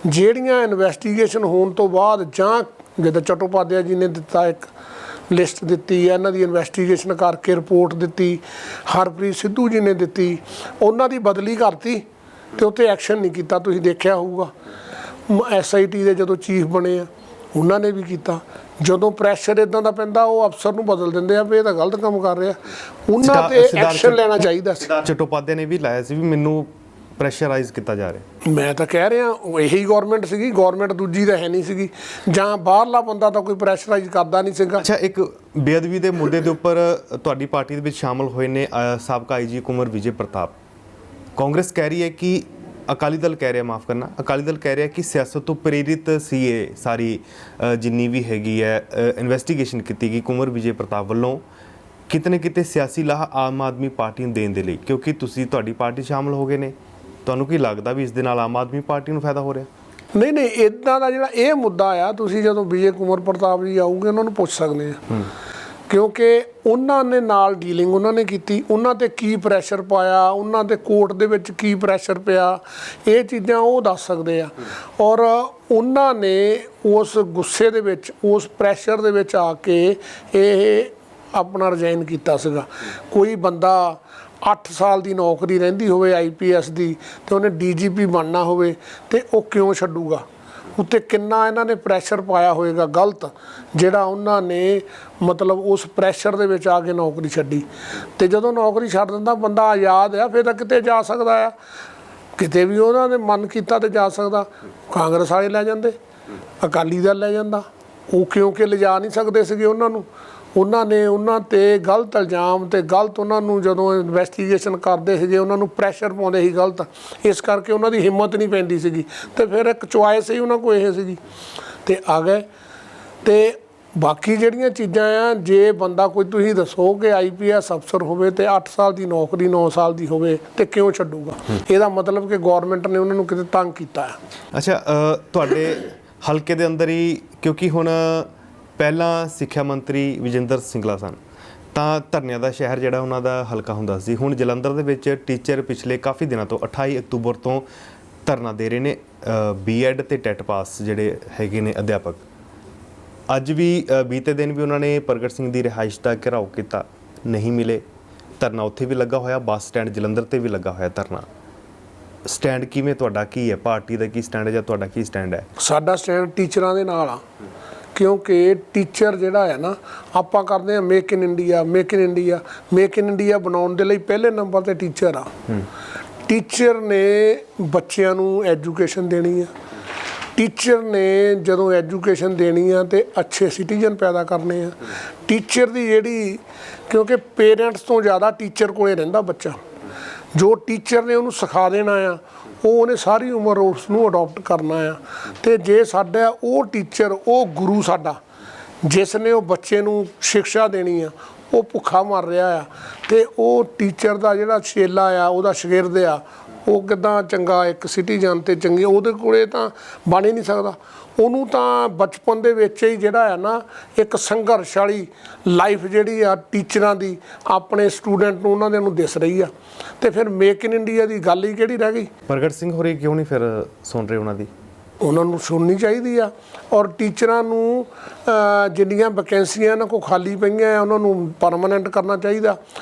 ਜਿਹੜੀਆਂ ਇਨਵੈਸਟੀਗੇਸ਼ਨ ਹੋਣ ਤੋਂ ਬਾਅਦ, ਜਾਂ ਜਿੱਦਾਂ ਚਟੋਪਾਧਿਆ ਜੀ ਨੇ ਦਿੱਤਾ, ਇੱਕ ਲਿਸਟ ਦਿੱਤੀ ਹੈ, ਇਹਨਾਂ ਦੀ ਇਨਵੈਸਟੀਗੇਸ਼ਨ ਕਰਕੇ ਰਿਪੋਰਟ ਦਿੱਤੀ, ਹਰਪ੍ਰੀਤ ਸਿੱਧੂ ਜੀ ਨੇ ਦਿੱਤੀ, ਉਹਨਾਂ ਦੀ ਬਦਲੀ ਕਰਤੀ ਤੇ ਉੱਤੇ ਐਕਸ਼ਨ ਨਹੀਂ ਕੀਤਾ। ਤੁਸੀਂ ਦੇਖਿਆ ਹੋਊਗਾ SIT ਦੇ ਜਦੋਂ ਚੀਫ ਬਣੇ ਆ ਉਹਨਾਂ ਨੇ ਵੀ ਕੀਤਾ। ਜਦੋਂ ਪ੍ਰੈਸ਼ਰ ਇਦਾਂ ਦਾ ਪੈਂਦਾ ਉਹ ਅਫਸਰ ਨੂੰ ਬਦਲ ਦਿੰਦੇ ਆ ਵੀ ਇਹ ਤਾਂ ਗਲਤ ਕੰਮ ਕਰ ਰਿਹਾ, ਉਹਨਾਂ ਤੇ ਐਕਸ਼ਨ ਲੈਣਾ ਚਾਹੀਦਾ ਸੀ। ਚਟੋਪਾਧਿਆ ਨੇ ਵੀ ਲਾਇਆ ਸੀ ਵੀ ਮੈਨੂੰ ਪ੍ਰੈਸ਼ਰਾਈਜ਼ ਕੀਤਾ ਜਾ ਰਿਹਾ। ਮੈਂ ਤਾਂ ਕਹਿ ਰਿਹਾ ਇਹੀ ਗਵਰਨਮੈਂਟ ਸੀਗੀ, ਗਵਰਨਮੈਂਟ ਦੂਜੀ ਤਾਂ ਹੈ ਨਹੀਂ ਸੀਗੀ, ਜਾਂ ਬਾਹਰਲਾ ਬੰਦਾ ਤਾਂ ਕੋਈ ਪ੍ਰੈਸ਼ਰਾਈਜ਼ ਕਰਦਾ ਨਹੀਂ ਸੀਗਾ। ਅੱਛਾ, ਇੱਕ ਬੇਅਦਬੀ ਦੇ ਮੁੱਦੇ ਦੇ ਉੱਪਰ ਤੁਹਾਡੀ ਪਾਰਟੀ ਦੇ ਵਿੱਚ ਸ਼ਾਮਲ ਹੋਏ ਨੇ ਸਾਬਕਾ IG ਕੁੰਵਰ ਵਿਜੇ ਪ੍ਰਤਾਪ। ਕਾਂਗਰਸ ਕਹਿ ਰਹੀ ਹੈ ਕਿ ਅਕਾਲੀ ਦਲ ਕਹਿ ਰਿਹਾ, ਮਾਫ ਕਰਨਾ, ਅਕਾਲੀ ਦਲ ਕਹਿ ਰਿਹਾ ਕਿ ਸਿਆਸਤ ਤੋਂ ਪ੍ਰੇਰਿਤ ਸੀ ਇਹ ਸਾਰੀ ਜਿੰਨੀ ਵੀ ਹੈਗੀ ਹੈ ਇਨਵੈਸਟੀਗੇਸ਼ਨ ਕੀਤੀ ਗਈ ਕੁੰਵਰ ਵਿਜੇ ਪ੍ਰਤਾਪ ਵੱਲੋਂ, ਕਿਤੇ ਨਾ ਕਿਤੇ ਸਿਆਸੀ ਲਾਹਾ ਆਮ ਆਦਮੀ ਪਾਰਟੀ ਨੂੰ ਦੇਣ ਦੇ ਲਈ, ਕਿਉਂਕਿ ਤੁਹਾਡੀ ਪਾਰਟੀ ਸ਼ਾਮਲ ਹੋ ਗਏ ਨੇ। ਤੁਹਾਨੂੰ ਕੀ ਲੱਗਦਾ ਵੀ ਇਸ ਦੇ ਨਾਲ ਆਮ ਆਦਮੀ ਪਾਰਟੀ ਨੂੰ ਫਾਇਦਾ ਹੋ ਰਿਹਾ? ਨਹੀਂ, ਇੱਦਾਂ ਦਾ ਜਿਹੜਾ ਇਹ ਮੁੱਦਾ ਆ, ਤੁਸੀਂ ਜਦੋਂ ਵਿਜੇ ਕੁੰਵਰ ਪ੍ਰਤਾਪ ਜੀ ਆਊਗੇ ਉਹਨਾਂ ਨੂੰ ਪੁੱਛ ਸਕਦੇ ਆ, ਕਿਉਂਕਿ ਉਹਨਾਂ ਨੇ ਨਾਲ ਡੀਲਿੰਗ ਉਹਨਾਂ ਨੇ ਕੀਤੀ, ਉਹਨਾਂ ਤੇ ਕੀ ਪ੍ਰੈਸ਼ਰ ਪਾਇਆ, ਉਹਨਾਂ ਦੇ ਕੋਰਟ ਦੇ ਵਿੱਚ ਕੀ ਪ੍ਰੈਸ਼ਰ ਪਿਆ, ਇਹ ਚੀਜ਼ਾਂ ਉਹ ਦੱਸ ਸਕਦੇ ਆ। ਔਰ ਉਹਨਾਂ ਨੇ ਉਸ ਗੁੱਸੇ ਦੇ ਵਿੱਚ, ਉਸ ਪ੍ਰੈਸ਼ਰ ਦੇ ਵਿੱਚ ਆ ਕੇ ਇਹ ਆਪਣਾ ਰਿਜ਼ਾਈਨ ਕੀਤਾ ਸੀਗਾ। ਕੋਈ ਬੰਦਾ 8 ਸਾਲ ਦੀ ਨੌਕਰੀ ਰਹਿੰਦੀ ਹੋਵੇ IPS ਦੀ ਤੇ ਉਹਨੇ DGP ਬਣਨਾ ਹੋਵੇ ਤੇ ਉਹ ਕਿਉਂ ਛੱਡੂਗਾ? ਉੱਤੇ ਕਿੰਨਾ ਇਹਨਾਂ ਨੇ ਪ੍ਰੈਸ਼ਰ ਪਾਇਆ ਹੋਏਗਾ ਗਲਤ, ਜਿਹੜਾ ਉਹਨਾਂ ਨੇ ਮਤਲਬ ਉਸ ਪ੍ਰੈਸ਼ਰ ਦੇ ਵਿੱਚ ਆ ਕੇ ਨੌਕਰੀ ਛੱਡੀ। ਤੇ ਜਦੋਂ ਨੌਕਰੀ ਛੱਡ ਦਿੰਦਾ ਬੰਦਾ ਆਜ਼ਾਦ ਆ, ਫਿਰ ਤਾਂ ਕਿਤੇ ਜਾ ਸਕਦਾ ਆ, ਕਿਤੇ ਵੀ ਉਹਨਾਂ ਨੇ ਮਨ ਕੀਤਾ ਤੇ ਜਾ ਸਕਦਾ। ਕਾਂਗਰਸ ਵਾਲੇ ਲੈ ਜਾਂਦੇ, ਅਕਾਲੀ ਦਲ ਲੈ ਜਾਂਦਾ, ਉਹ ਕਿਉਂਕਿ ਲਿਜਾ ਨਹੀਂ ਸਕਦੇ ਸੀਗੇ ਉਹਨਾਂ ਨੂੰ। ਉਹਨਾਂ ਨੇ ਉਹਨਾਂ ਤੇ ਗਲਤ ਇਲਜ਼ਾਮ ਤੇ ਗਲਤ ਉਹਨਾਂ ਨੂੰ ਜਦੋਂ ਇਨਵੈਸਟੀਗੇਸ਼ਨ ਕਰਦੇ ਸੀਗੇ ਉਹਨਾਂ ਨੂੰ ਪ੍ਰੈਸ਼ਰ ਪਾਉਂਦੇ ਸੀ ਗਲਤ, ਇਸ ਕਰਕੇ ਉਹਨਾਂ ਦੀ ਹਿੰਮਤ ਨਹੀਂ ਪੈਂਦੀ ਸੀਗੀ। ਤੇ ਫਿਰ ਇੱਕ ਚੁਆਇਸ ਹੀ ਉਹਨਾਂ ਕੋਲ ਇਹ ਸੀਗੀ ਤੇ ਆ ਗਏ। ਤੇ ਬਾਕੀ ਜਿਹੜੀਆਂ ਚੀਜ਼ਾਂ ਆ, ਜੇ ਬੰਦਾ ਕੋਈ ਤੁਸੀਂ ਦੱਸੋ ਕਿ IPS ਅਫਸਰ ਹੋਵੇ ਤੇ 8 ਸਾਲ ਦੀ ਨੌਕਰੀ 9 ਸਾਲ ਦੀ ਹੋਵੇ ਤੇ ਕਿਉਂ ਛੱਡੂਗਾ? ਇਹਦਾ ਮਤਲਬ ਕਿ ਗਵਰਨਮੈਂਟ ਨੇ ਉਹਨਾਂ ਨੂੰ ਕਿਤੇ ਤੰਗ ਕੀਤਾ ਹੈ। ਅੱਛਾ, ਤੁਹਾਡੇ ਹਲਕੇ ਦੇ ਅੰਦਰ ਹੀ, ਕਿਉਂਕਿ ਹੁਣ ਪਹਿਲਾਂ ਸਿੱਖਿਆ ਮੰਤਰੀ ਵਿਜੇਂਦਰ ਸਿੰਗਲਾ ਸਨ, ਤਾਂ ਧਰਨਿਆਂ ਦਾ ਸ਼ਹਿਰ ਜਿਹੜਾ ਉਹਨਾਂ ਦਾ ਹਲਕਾ ਹੁੰਦਾ ਸੀ। ਹੁਣ ਜਲੰਧਰ ਦੇ ਵਿੱਚ ਟੀਚਰ ਪਿਛਲੇ ਕਾਫੀ ਦਿਨਾਂ ਤੋਂ 28 ਅਕਤੂਬਰ ਤੋਂ ਧਰਨਾ ਦੇ ਰਹੇ ਨੇ, B.Ed ਤੇ ਟੈਟ ਪਾਸ ਜਿਹੜੇ ਹੈਗੇ ਨੇ ਅਧਿਆਪਕ। ਅੱਜ ਵੀ ਬੀਤੇ ਦਿਨ ਵੀ ਉਹਨਾਂ ਨੇ ਪ੍ਰਗਟ ਸਿੰਘ ਦੀ ਰਿਹਾਇਸ਼ ਦਾ ਘਿਰਾਓ ਕੀਤਾ, ਨਹੀਂ ਮਿਲੇ। ਧਰਨਾ ਉੱਥੇ ਵੀ ਲੱਗਾ ਹੋਇਆ, ਬੱਸ ਸਟੈਂਡ ਜਲੰਧਰ ਤੇ ਵੀ ਲੱਗਾ ਹੋਇਆ ਧਰਨਾ। ਸਟੈਂਡ ਕਿਵੇਂ ਤੁਹਾਡਾ ਕੀ ਹੈ? ਪਾਰਟੀ ਦਾ ਕੀ ਸਟੈਂਡ ਹੈ ਜਾਂ ਤੁਹਾਡਾ ਕੀ ਸਟੈਂਡ ਹੈ? ਸਾਡਾ ਸਟੈਂਡ ਟੀਚਰਾਂ ਦੇ ਨਾਲ ਆ, ਕਿਉਂਕਿ ਟੀਚਰ ਜਿਹੜਾ ਹੈ ਨਾ, ਆਪਾਂ ਕਰਦੇ ਹਾਂ make in India, make in India. Make in India ਬਣਾਉਣ ਦੇ ਲਈ ਪਹਿਲੇ ਨੰਬਰ ਤੇ ਟੀਚਰ ਆ। ਟੀਚਰ ਨੇ ਬੱਚਿਆਂ ਨੂੰ ਐਜੂਕੇਸ਼ਨ ਦੇਣੀ ਆ, ਟੀਚਰ ਨੇ ਜਦੋਂ ਐਜੂਕੇਸ਼ਨ ਦੇਣੀ ਆ ਤੇ ਅੱਛੇ ਸਿਟੀਜ਼ਨ ਪੈਦਾ ਕਰਨੇ ਆ। ਟੀਚਰ ਦੀ ਜਿਹੜੀ, ਕਿਉਂਕਿ ਪੇਰੈਂਟਸ ਤੋਂ ਜ਼ਿਆਦਾ ਟੀਚਰ ਕੋਲੇ ਰਹਿੰਦਾ ਬੱਚਾ, ਜੋ ਟੀਚਰ ਨੇ ਉਹਨੂੰ ਸਿਖਾ ਦੇਣਾ ਆ ਉਹ ਉਹਨੇ ਸਾਰੀ ਉਮਰ ਉਸ ਨੂੰ ਅਡਾਪਟ ਕਰਨਾ ਆ। ਤੇ ਜੇ ਸਾਡਾ ਉਹ ਟੀਚਰ, ਉਹ ਗੁਰੂ ਸਾਡਾ ਜਿਸ ਨੇ ਉਹ ਬੱਚੇ ਨੂੰ ਸਿੱਖਿਆ ਦੇਣੀ ਆ, ਉਹ ਭੁੱਖਾ ਮਰ ਰਿਹਾ ਆ, ਤੇ ਉਹ ਟੀਚਰ ਦਾ ਜਿਹੜਾ ਚੇਲਾ ਆ, ਉਹਦਾ ਸ਼ਾਗਿਰਦ ਆ, ਉਹ ਕਿੱਦਾਂ ਚੰਗਾ ਇੱਕ ਸਿਟੀਜ਼ਨ ਤੇ ਚੰਗੀ, ਉਹਦੇ ਕੋਲੇ ਤਾਂ ਬਣ ਹੀ ਨਹੀਂ ਸਕਦਾ। ਉਹਨੂੰ ਤਾਂ ਬਚਪਨ ਦੇ ਵਿੱਚ ਹੀ ਜਿਹੜਾ ਹੈ ਨਾ ਇੱਕ ਸੰਘਰਸ਼ ਵਾਲੀ ਲਾਈਫ ਜਿਹੜੀ ਆ ਟੀਚਰਾਂ ਦੀ ਆਪਣੇ ਸਟੂਡੈਂਟ ਨੂੰ, ਉਹਨਾਂ ਦੇ ਨੂੰ ਦਿਸ ਰਹੀ ਆ। ਤੇ ਫਿਰ ਮੇਕ ਇਨ ਇੰਡੀਆ ਦੀ ਗੱਲ ਹੀ ਕਿਹੜੀ ਰਹਿ ਗਈ? ਪ੍ਰਗਟ ਸਿੰਘ ਹੋਰੀ ਕਿਉਂ ਨਹੀਂ ਫਿਰ ਸੁਣ ਰਹੇ ਉਹਨਾਂ ਦੀ? ਉਹਨਾਂ ਨੂੰ ਸੁਣਨੀ ਚਾਹੀਦੀ ਆ। ਔਰ ਟੀਚਰਾਂ ਨੂੰ ਜਿੰਨੀਆਂ ਵੈਕੈਂਸੀਆਂ ਇਹਨਾਂ ਕੋਲ ਖਾਲੀ ਪਈਆਂ ਆ ਉਹਨਾਂ ਨੂੰ ਪਰਮਾਨੈਂਟ ਕਰਨਾ ਚਾਹੀਦਾ।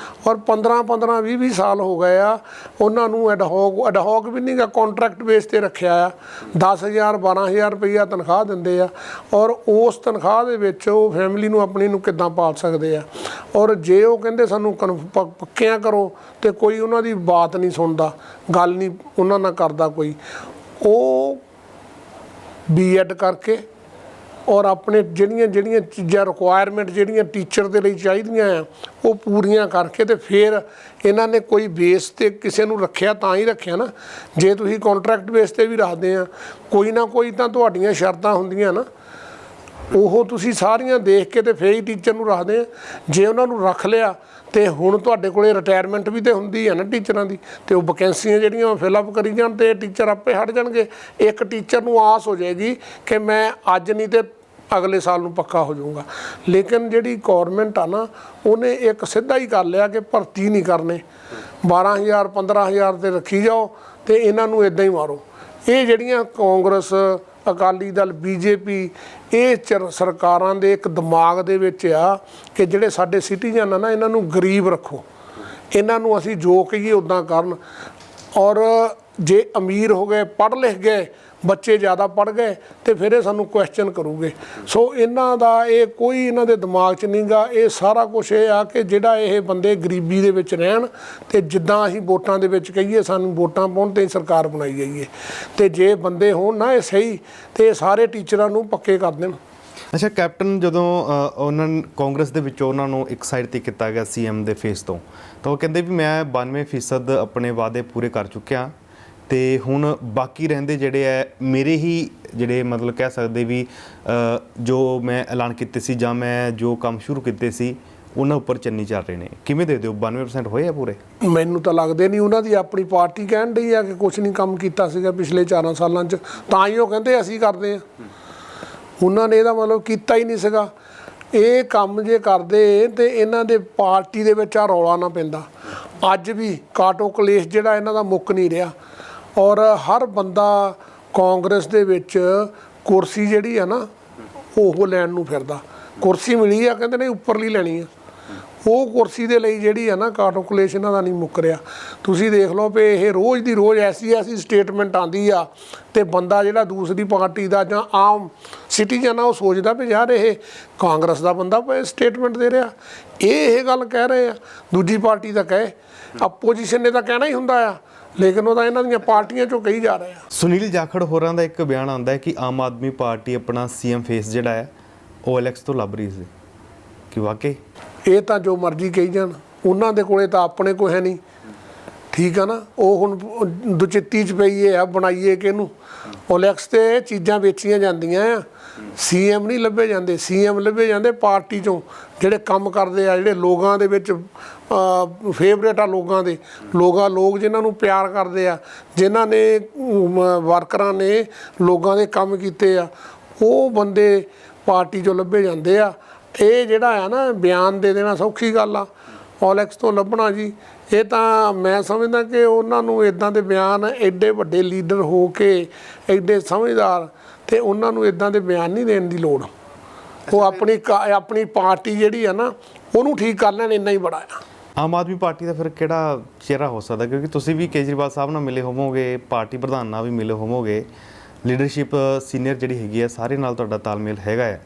ਔਰ 15 20 ਸਾਲ ਹੋ ਗਏ ਆ ਉਹਨਾਂ ਨੂੰ ਐਡਹੌਕ ਵੀ ਨਹੀਂ ਗਾ, ਕੰਟਰੈਕਟ ਬੇਸ ਤੇ ਰੱਖਿਆ ਆ। 10,000 12,000 ਰੁਪਈਆ ਤਨਖਾਹ ਦਿੰਦੇ ਆ, ਔਰ ਉਸ ਤਨਖਾਹ ਦੇ ਵਿੱਚ ਉਹ ਫੈਮਿਲੀ ਨੂੰ ਆਪਣੀ ਨੂੰ ਕਿੱਦਾਂ ਪਾਲ ਸਕਦੇ ਆ। ਔਰ ਜੇ ਉਹ ਕਹਿੰਦੇ ਸਾਨੂੰ ਪੱਕਿਆਂ ਕਰੋ ਤੇ ਕੋਈ ਉਹਨਾਂ ਦੀ ਬਾਤ ਨਹੀਂ ਸੁਣਦਾ, ਗੱਲ ਨਹੀਂ ਉਹਨਾਂ ਨਾਲ ਕਰਦਾ ਕੋਈ। ਉਹ B.Ed ਕਰਕੇ ਔਰ ਆਪਣੇ ਜਿਹੜੀਆਂ ਚੀਜ਼ਾਂ ਰਿਕੁਆਇਰਮੈਂਟ ਜਿਹੜੀਆਂ ਟੀਚਰ ਦੇ ਲਈ ਚਾਹੀਦੀਆਂ ਆ ਉਹ ਪੂਰੀਆਂ ਕਰਕੇ ਤੇ ਫਿਰ ਇਹਨਾਂ ਨੇ ਕੋਈ ਬੇਸ ਤੇ ਕਿਸੇ ਨੂੰ ਰੱਖਿਆ ਤਾਂ ਹੀ ਰੱਖਿਆ ਨਾ। ਜੇ ਤੁਸੀਂ ਕੰਟਰੈਕਟ ਬੇਸ ਤੇ ਵੀ ਰੱਖਦੇ ਆ, ਕੋਈ ਨਾ ਕੋਈ ਤਾਂ ਤੁਹਾਡੀਆਂ ਸ਼ਰਤਾਂ ਹੁੰਦੀਆਂ ਨਾ, ਉਹ ਤੁਸੀਂ ਸਾਰੀਆਂ ਦੇਖ ਕੇ ਤੇ ਫਿਰ ਹੀ ਟੀਚਰ ਨੂੰ ਰੱਖਦੇ ਆ। ਜੇ ਉਹਨਾਂ ਨੂੰ ਰੱਖ ਲਿਆ ਤੇ ਹੁਣ ਤੁਹਾਡੇ ਕੋਲੇ ਰਿਟਾਇਰਮੈਂਟ ਵੀ ਤੇ ਹੁੰਦੀ ਹੈ ਨਾ ਟੀਚਰਾਂ ਦੀ, ਤੇ ਉਹ ਵੈਕੈਂਸੀਆਂ ਜਿਹੜੀਆਂ ਫਿਲਅਪ ਕਰੀ ਜਾਣ ਤੇ ਟੀਚਰ ਆਪੇ ਹਟ ਜਾਣਗੇ। ਇੱਕ ਟੀਚਰ ਨੂੰ ਆਸ ਹੋ ਜਾਏਗੀ ਕਿ ਮੈਂ ਅੱਜ ਨਹੀਂ ਤੇ ਅਗਲੇ ਸਾਲ ਨੂੰ ਪੱਕਾ ਹੋ ਜਾਊਗਾ। ਲੇਕਿਨ ਜਿਹੜੀ ਗੌਰਮੈਂਟ ਆ ਨਾ, ਉਹਨੇ ਇੱਕ ਸਿੱਧਾ ਹੀ ਕਰ ਲਿਆ ਕਿ ਭਰਤੀ ਨਹੀਂ ਕਰਨੇ, 12,000 15,000 ਤੇ ਰੱਖੀ ਜਾਓ ਤੇ ਇਹਨਾਂ ਨੂੰ ਇਦਾਂ ਹੀ ਮਾਰੋ। ਇਹ ਜਿਹੜੀਆਂ ਕਾਂਗਰਸ, ਅਕਾਲੀ ਦਲ, BJP, ਇਹ ਸਰਕਾਰਾਂ ਦੇ ਇੱਕ ਦਿਮਾਗ ਦੇ ਵਿੱਚ ਆ ਕਿ ਜਿਹੜੇ ਸਾਡੇ ਸਿਟੀਜ਼ਨ ਆ ਨਾ, ਇਹਨਾਂ ਨੂੰ ਗਰੀਬ ਰੱਖੋ, ਇਹਨਾਂ ਨੂੰ ਅਸੀਂ ਜੋ ਕਹੀਏ ਉੱਦਾਂ ਕਰਨ। ਔਰ ਜੇ ਅਮੀਰ ਹੋ ਗਏ, ਪੜ੍ਹ ਲਿਖ ਗਏ ਬੱਚੇ, ਜ਼ਿਆਦਾ ਪੜ੍ਹ ਗਏ ਤੇ ਫਿਰ ਇਹ ਸਾਨੂੰ ਕੁਐਸਚਨ ਕਰੂਗੇ। ਸੋ ਇਹਨਾਂ ਦਾ ਇਹ ਕੋਈ ਇਹਨਾਂ ਦੇ ਦਿਮਾਗ 'ਚ ਨਹੀਂ ਗਾ। ਇਹ ਸਾਰਾ ਕੁਛ ਇਹ ਆ ਕਿ ਜਿਹੜਾ ਇਹ ਬੰਦੇ ਗਰੀਬੀ ਦੇ ਵਿੱਚ ਰਹਿਣ ਤੇ ਜਿੱਦਾਂ ਅਸੀਂ ਵੋਟਾਂ ਦੇ ਵਿੱਚ ਕਹੀਏ ਸਾਨੂੰ ਵੋਟਾਂ ਪਾਉਣ ਤੇ ਸਰਕਾਰ ਬਣਾਈ ਜਾਈਏ, ਤੇ ਜੇ ਬੰਦੇ ਹੋਣ ਨਾ ਇਹ ਸਹੀ ਤੇ ਇਹ ਸਾਰੇ ਟੀਚਰਾਂ ਨੂੰ ਪੱਕੇ ਕਰ ਦੇਣ। ਅੱਛਾ ਕੈਪਟਨ, ਜਦੋਂ ਉਹਨਾਂ ਕਾਂਗਰਸ ਦੇ ਵਿੱਚੋਂ ਉਹਨਾਂ ਨੂੰ ਇੱਕ ਸਾਈਡ ਤੇ ਕੀਤਾ ਗਿਆ CM ਦੇ ਫੇਸ ਤੋਂ, ਤਾਂ ਉਹ ਕਹਿੰਦੇ ਵੀ ਮੈਂ 92% ਆਪਣੇ ਵਾਅਦੇ ਪੂਰੇ ਕਰ ਚੁੱਕਿਆ ਤੇ ਹੁਣ ਬਾਕੀ ਰਹਿੰਦੇ ਜਿਹੜੇ ਹੈ ਮੇਰੇ ਹੀ ਜਿਹੜੇ ਮਤਲਬ ਕਹਿ ਸਕਦੇ ਵੀ ਜੋ ਮੈਂ ਐਲਾਨ ਕੀਤੇ ਸੀ ਜਾਂ ਮੈਂ ਜੋ ਕੰਮ ਸ਼ੁਰੂ ਕੀਤੇ ਸੀ ਉਹਨਾਂ ਉੱਪਰ ਚੰਨੀ ਚੱਲ ਰਹੇ ਨੇ। ਕਿਵੇਂ ਦੇ ਦਿਓ 92% ਹੋਏ ਆ ਪੂਰੇ? ਮੈਨੂੰ ਤਾਂ ਲੱਗਦੇ ਨਹੀਂ। ਉਹਨਾਂ ਦੀ ਆਪਣੀ ਪਾਰਟੀ ਕਹਿਣ ਡਈ ਆ ਕਿ ਕੁਛ ਨਹੀਂ ਕੰਮ ਕੀਤਾ ਸੀਗਾ ਪਿਛਲੇ 4 ਸਾਲਾਂ 'ਚ, ਤਾਂ ਹੀ ਉਹ ਕਹਿੰਦੇ ਅਸੀਂ ਕਰਦੇ ਹਾਂ। ਉਹਨਾਂ ਨੇ ਇਹਦਾ ਮਤਲਬ ਕੀਤਾ ਹੀ ਨਹੀਂ ਸੀਗਾ। ਇਹ ਕੰਮ ਜੇ ਕਰਦੇ ਤੇ ਇਹਨਾਂ ਦੇ ਪਾਰਟੀ ਦੇ ਵਿੱਚ ਆ ਰੌਲਾ ਨਾ ਪੈਂਦਾ। ਅੱਜ ਵੀ ਕਾਟੋ ਕਲੇਸ਼ ਜਿਹੜਾ ਇਹਨਾਂ ਦਾ ਮੁੱਕ ਨਹੀਂ ਰਿਹਾ। ਔਰ ਹਰ ਬੰਦਾ ਕਾਂਗਰਸ ਦੇ ਵਿੱਚ ਕੁਰਸੀ ਜਿਹੜੀ ਆ ਨਾ ਉਹ ਲੈਣ ਨੂੰ ਫਿਰਦਾ। ਕੁਰਸੀ ਮਿਲੀ ਆ ਕਹਿੰਦੇ ਨਹੀਂ ਉੱਪਰਲੀ ਲੈਣੀ ਆ, ਉਹ ਕੁਰਸੀ ਦੇ ਲਈ ਜਿਹੜੀ ਆ ਨਾ ਕਾਟੋ ਕਲੇਸ਼ ਇਹਨਾਂ ਦਾ ਨਹੀਂ ਮੁੱਕ ਰਿਹਾ। ਤੁਸੀਂ ਦੇਖ ਲਓ ਵੀ ਇਹ ਰੋਜ਼ ਦੀ ਰੋਜ਼ ਐਸੀ ਸਟੇਟਮੈਂਟ ਆਉਂਦੀ ਆ ਤੇ ਬੰਦਾ ਜਿਹੜਾ ਦੂਸਰੀ ਪਾਰਟੀ ਦਾ ਜਾਂ ਆਮ ਸਿਟੀਜ਼ਨ ਆ ਉਹ ਸੋਚਦਾ ਵੀ ਯਾਰ ਇਹ ਕਾਂਗਰਸ ਦਾ ਬੰਦਾ ਸਟੇਟਮੈਂਟ ਦੇ ਰਿਹਾ, ਇਹ ਗੱਲ ਕਹਿ ਰਹੇ ਆ। ਦੂਜੀ ਪਾਰਟੀ ਦਾ ਕਹੇ, ਆਪੋਜੀਸ਼ਨ ਨੇ ਤਾਂ ਕਹਿਣਾ ਹੀ ਹੁੰਦਾ ਆ, ਲੇਕਿਨ ਉਹ ਤਾਂ ਇਹਨਾਂ ਦੀਆਂ ਪਾਰਟੀਆਂ 'ਚੋਂ ਕਹੀ ਜਾ ਰਹੇ ਆ। ਸੁਨੀਲ ਜਾਖੜ ਹੋਰਾਂ ਦਾ ਇੱਕ ਬਿਆਨ ਆਉਂਦਾ ਹੈ ਕਿ ਆਮ ਆਦਮੀ ਪਾਰਟੀ ਆਪਣਾ CM ਫੇਸ ਜਿਹੜਾ ਹੈ OLX ਤੋਂ ਲੱਭ ਰਹੀ ਸੀ, ਕਿ ਵਾਕਈ? ਇਹ ਤਾਂ ਜੋ ਮਰਜ਼ੀ ਕਹੀ ਜਾਣ, ਉਹਨਾਂ ਦੇ ਕੋਲੇ ਤਾਂ ਆਪਣੇ ਕੋਈ ਹੈ ਨਹੀਂ, ਠੀਕ ਆ ਨਾ। ਉਹ ਹੁਣ ਦੁਚਿੱਤੀ 'ਚ ਪਈਏ ਆ, ਬਣਾਈਏ ਕਿਹਨੂੰ? OLX ਤੇ ਚੀਜ਼ਾਂ ਵੇਚੀਆਂ ਜਾਂਦੀਆਂ ਆ, CM ਨਹੀਂ ਲੱਭੇ ਜਾਂਦੇ। CM ਲੱਭੇ ਜਾਂਦੇ ਪਾਰਟੀ 'ਚੋਂ ਜਿਹੜੇ ਕੰਮ ਕਰਦੇ ਆ, ਜਿਹੜੇ ਲੋਕਾਂ ਦੇ ਵਿੱਚ ਫੇਵਰੇਟ ਆ ਲੋਕ ਜਿਨ੍ਹਾਂ ਨੂੰ ਪਿਆਰ ਕਰਦੇ ਆ, ਜਿਨ੍ਹਾਂ ਨੇ ਵਰਕਰਾਂ ਨੇ ਲੋਕਾਂ ਦੇ ਕੰਮ ਕੀਤੇ ਆ, ਉਹ ਬੰਦੇ ਪਾਰਟੀ 'ਚੋਂ ਲੱਭੇ ਜਾਂਦੇ ਆ। ਇਹ ਜਿਹੜਾ ਆ ਨਾ ਬਿਆਨ ਦੇ ਦੇਣਾ ਸੌਖੀ ਗੱਲ ਆ, OLX ਤੋਂ ਲੱਭਣਾ ਜੀ, ਇਹ ਤਾਂ ਮੈਂ ਸਮਝਦਾ ਕਿ ਉਹਨਾਂ ਨੂੰ ਇੱਦਾਂ ਦੇ ਬਿਆਨ, ਐਡੇ ਵੱਡੇ ਲੀਡਰ ਹੋ ਕੇ ਐਡੇ ਸਮਝਦਾਰ, ਤੇ ਉਹਨਾਂ ਨੂੰ ਇੱਦਾਂ ਦੇ ਬਿਆਨ ਨਹੀਂ ਦੇਣ ਦੀ ਲੋੜ। ਉਹ ਆਪਣੀ ਪਾਰਟੀ ਜਿਹੜੀ ਆ ਨਾ ਉਹਨੂੰ ਠੀਕ ਕਰ ਲੈਣ, ਇੰਨਾ ਹੀ ਬੜਾ ਆ। ਆਮ ਆਦਮੀ ਪਾਰਟੀ ਦਾ ਫਿਰ ਕਿਹੜਾ ਚਿਹਰਾ ਹੋ ਸਕਦਾ? ਕਿਉਂਕਿ ਤੁਸੀਂ ਵੀ ਕੇਜਰੀਵਾਲ ਸਾਹਿਬ ਨਾਲ ਮਿਲੇ ਹੋਵੋਗੇ, ਪਾਰਟੀ ਪ੍ਰਧਾਨ ਨਾਲ ਵੀ ਮਿਲੇ ਹੋਵੋਗੇ, ਲੀਡਰਸ਼ਿਪ ਸੀਨੀਅਰ ਜਿਹੜੀ ਹੈਗੀ ਹੈ ਸਾਰੇ ਨਾਲ ਤੁਹਾਡਾ ਤਾਲਮੇਲ ਹੈਗਾ ਹੈ,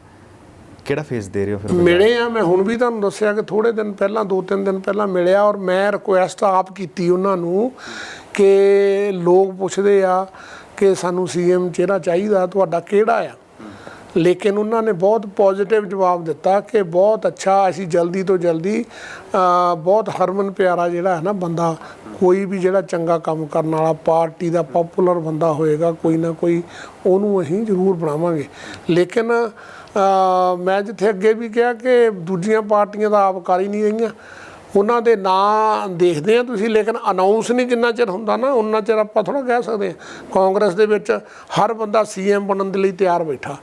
ਕਿਹੜਾ ਫੇਸ ਦੇ ਰਹੇ ਹੋ ਫਿਰ? ਮਿਲੇ ਆ, ਮੈਂ ਹੁਣ ਵੀ ਤੁਹਾਨੂੰ ਦੱਸਿਆ ਕਿ ਥੋੜ੍ਹੇ ਦਿਨ ਪਹਿਲਾਂ 2-3 ਦਿਨ ਪਹਿਲਾਂ ਮਿਲਿਆ, ਔਰ ਮੈਂ ਰਿਕੁਐਸਟ ਆਪ ਕੀਤੀ ਉਹਨਾਂ ਨੂੰ ਕਿ ਲੋਕ ਪੁੱਛਦੇ ਆ ਕਿ ਸਾਨੂੰ ਸੀਐਮ ਚਿਹਰਾ ਚਾਹੀਦਾ, ਤੁਹਾਡਾ ਕਿਹੜਾ ਆ। ਲੇਕਿਨ ਉਹਨਾਂ ਨੇ ਬਹੁਤ ਪੋਜ਼ਿਟਿਵ ਜਵਾਬ ਦਿੱਤਾ ਕਿ ਬਹੁਤ ਅੱਛਾ, ਅਸੀਂ ਜਲਦੀ ਤੋਂ ਜਲਦੀ ਬਹੁਤ ਹਰਮਨ ਪਿਆਰਾ ਜਿਹੜਾ ਹੈ ਨਾ ਬੰਦਾ, ਕੋਈ ਵੀ ਜਿਹੜਾ ਚੰਗਾ ਕੰਮ ਕਰਨ ਵਾਲਾ ਪਾਰਟੀ ਦਾ ਪਪੂਲਰ ਬੰਦਾ ਹੋਏਗਾ, ਕੋਈ ਨਾ ਕੋਈ ਉਹਨੂੰ ਅਸੀਂ ਜ਼ਰੂਰ ਬਣਾਵਾਂਗੇ। ਲੇਕਿਨ ਮੈਂ ਜਿੱਥੇ ਅੱਗੇ ਵੀ ਕਿਹਾ ਕਿ ਦੂਜੀਆਂ ਪਾਰਟੀਆਂ ਦਾ ਆਪ ਕਰ ਹੀ ਨਹੀਂ ਰਹੀਆਂ, ਉਹਨਾਂ ਦੇ ਨਾਂ ਦੇਖਦੇ ਆ ਤੁਸੀਂ, ਲੇਕਿਨ ਅਨਾਉਂਸ ਨਹੀਂ ਜਿੰਨਾ ਚਿਰ ਹੁੰਦਾ ਨਾ ਉਹਨਾਂ ਚਿਰ ਆਪਾਂ ਥੋੜ੍ਹਾ ਕਹਿ ਸਕਦੇ ਹਾਂ। ਕਾਂਗਰਸ ਦੇ ਵਿੱਚ ਹਰ ਬੰਦਾ ਸੀਐਮ ਬਣਨ ਦੇ ਲਈ ਤਿਆਰ ਬੈਠਾ,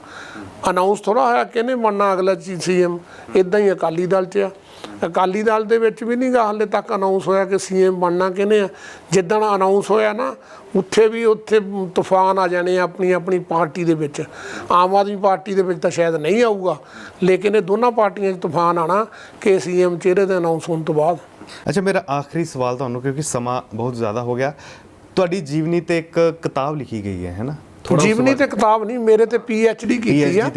ਅਨਾਉਂਸ ਥੋੜ੍ਹਾ ਹੋਇਆ ਕਿਹਨੇ ਬਣਨਾ ਅਗਲਾ ਸੀਐਮ। ਇੱਦਾਂ ਹੀ ਅਕਾਲੀ ਦਲ 'ਚ ਆ, ਅਕਾਲੀ ਦਲ ਦੇ ਵਿੱਚ ਵੀ ਨਹੀਂ ਗਾ ਹਾਲੇ ਤੱਕ ਅਨਾਉਂਸ ਹੋਇਆ ਕਿ ਸੀਐਮ ਬਣਨਾ ਕਿਹਨੇ ਆ। ਜਿੱਦਣ ਅਨਾਉਂਸ ਹੋਇਆ ਨਾ ਉੱਥੇ ਤੂਫਾਨ ਆ ਜਾਣੇ ਆਪਣੀ ਆਪਣੀ ਪਾਰਟੀ ਦੇ ਵਿੱਚ। ਆਮ ਆਦਮੀ ਪਾਰਟੀ ਦੇ ਵਿੱਚ ਤਾਂ ਸ਼ਾਇਦ ਨਹੀਂ ਆਊਗਾ, ਲੇਕਿਨ ਇਹ ਦੋਨਾਂ ਪਾਰਟੀਆਂ 'ਚ ਤੂਫਾਨ ਆਣਾ ਕਿ ਸੀਐਮ ਚਿਹਰੇ ਦੇ ਅਨਾਉਂਸ ਹੋਣ ਤੋਂ ਬਾਅਦ। ਅੱਛਾ, ਮੇਰਾ ਆਖਰੀ ਸਵਾਲ ਤੁਹਾਨੂੰ, ਕਿਉਂਕਿ ਸਮਾਂ ਬਹੁਤ ਜ਼ਿਆਦਾ ਹੋ ਗਿਆ, ਤੁਹਾਡੀ ਜੀਵਨੀ ਤੇ ਇੱਕ ਕਿਤਾਬ ਲਿਖੀ ਗਈ ਹੈ ਨਾ? ਜੀਵਨੀ ਤੇ ਕਿਤਾਬ ਨਹੀਂ, ਮੇਰੇ ਤੇ PhD ਕੀਤੀ ਆ।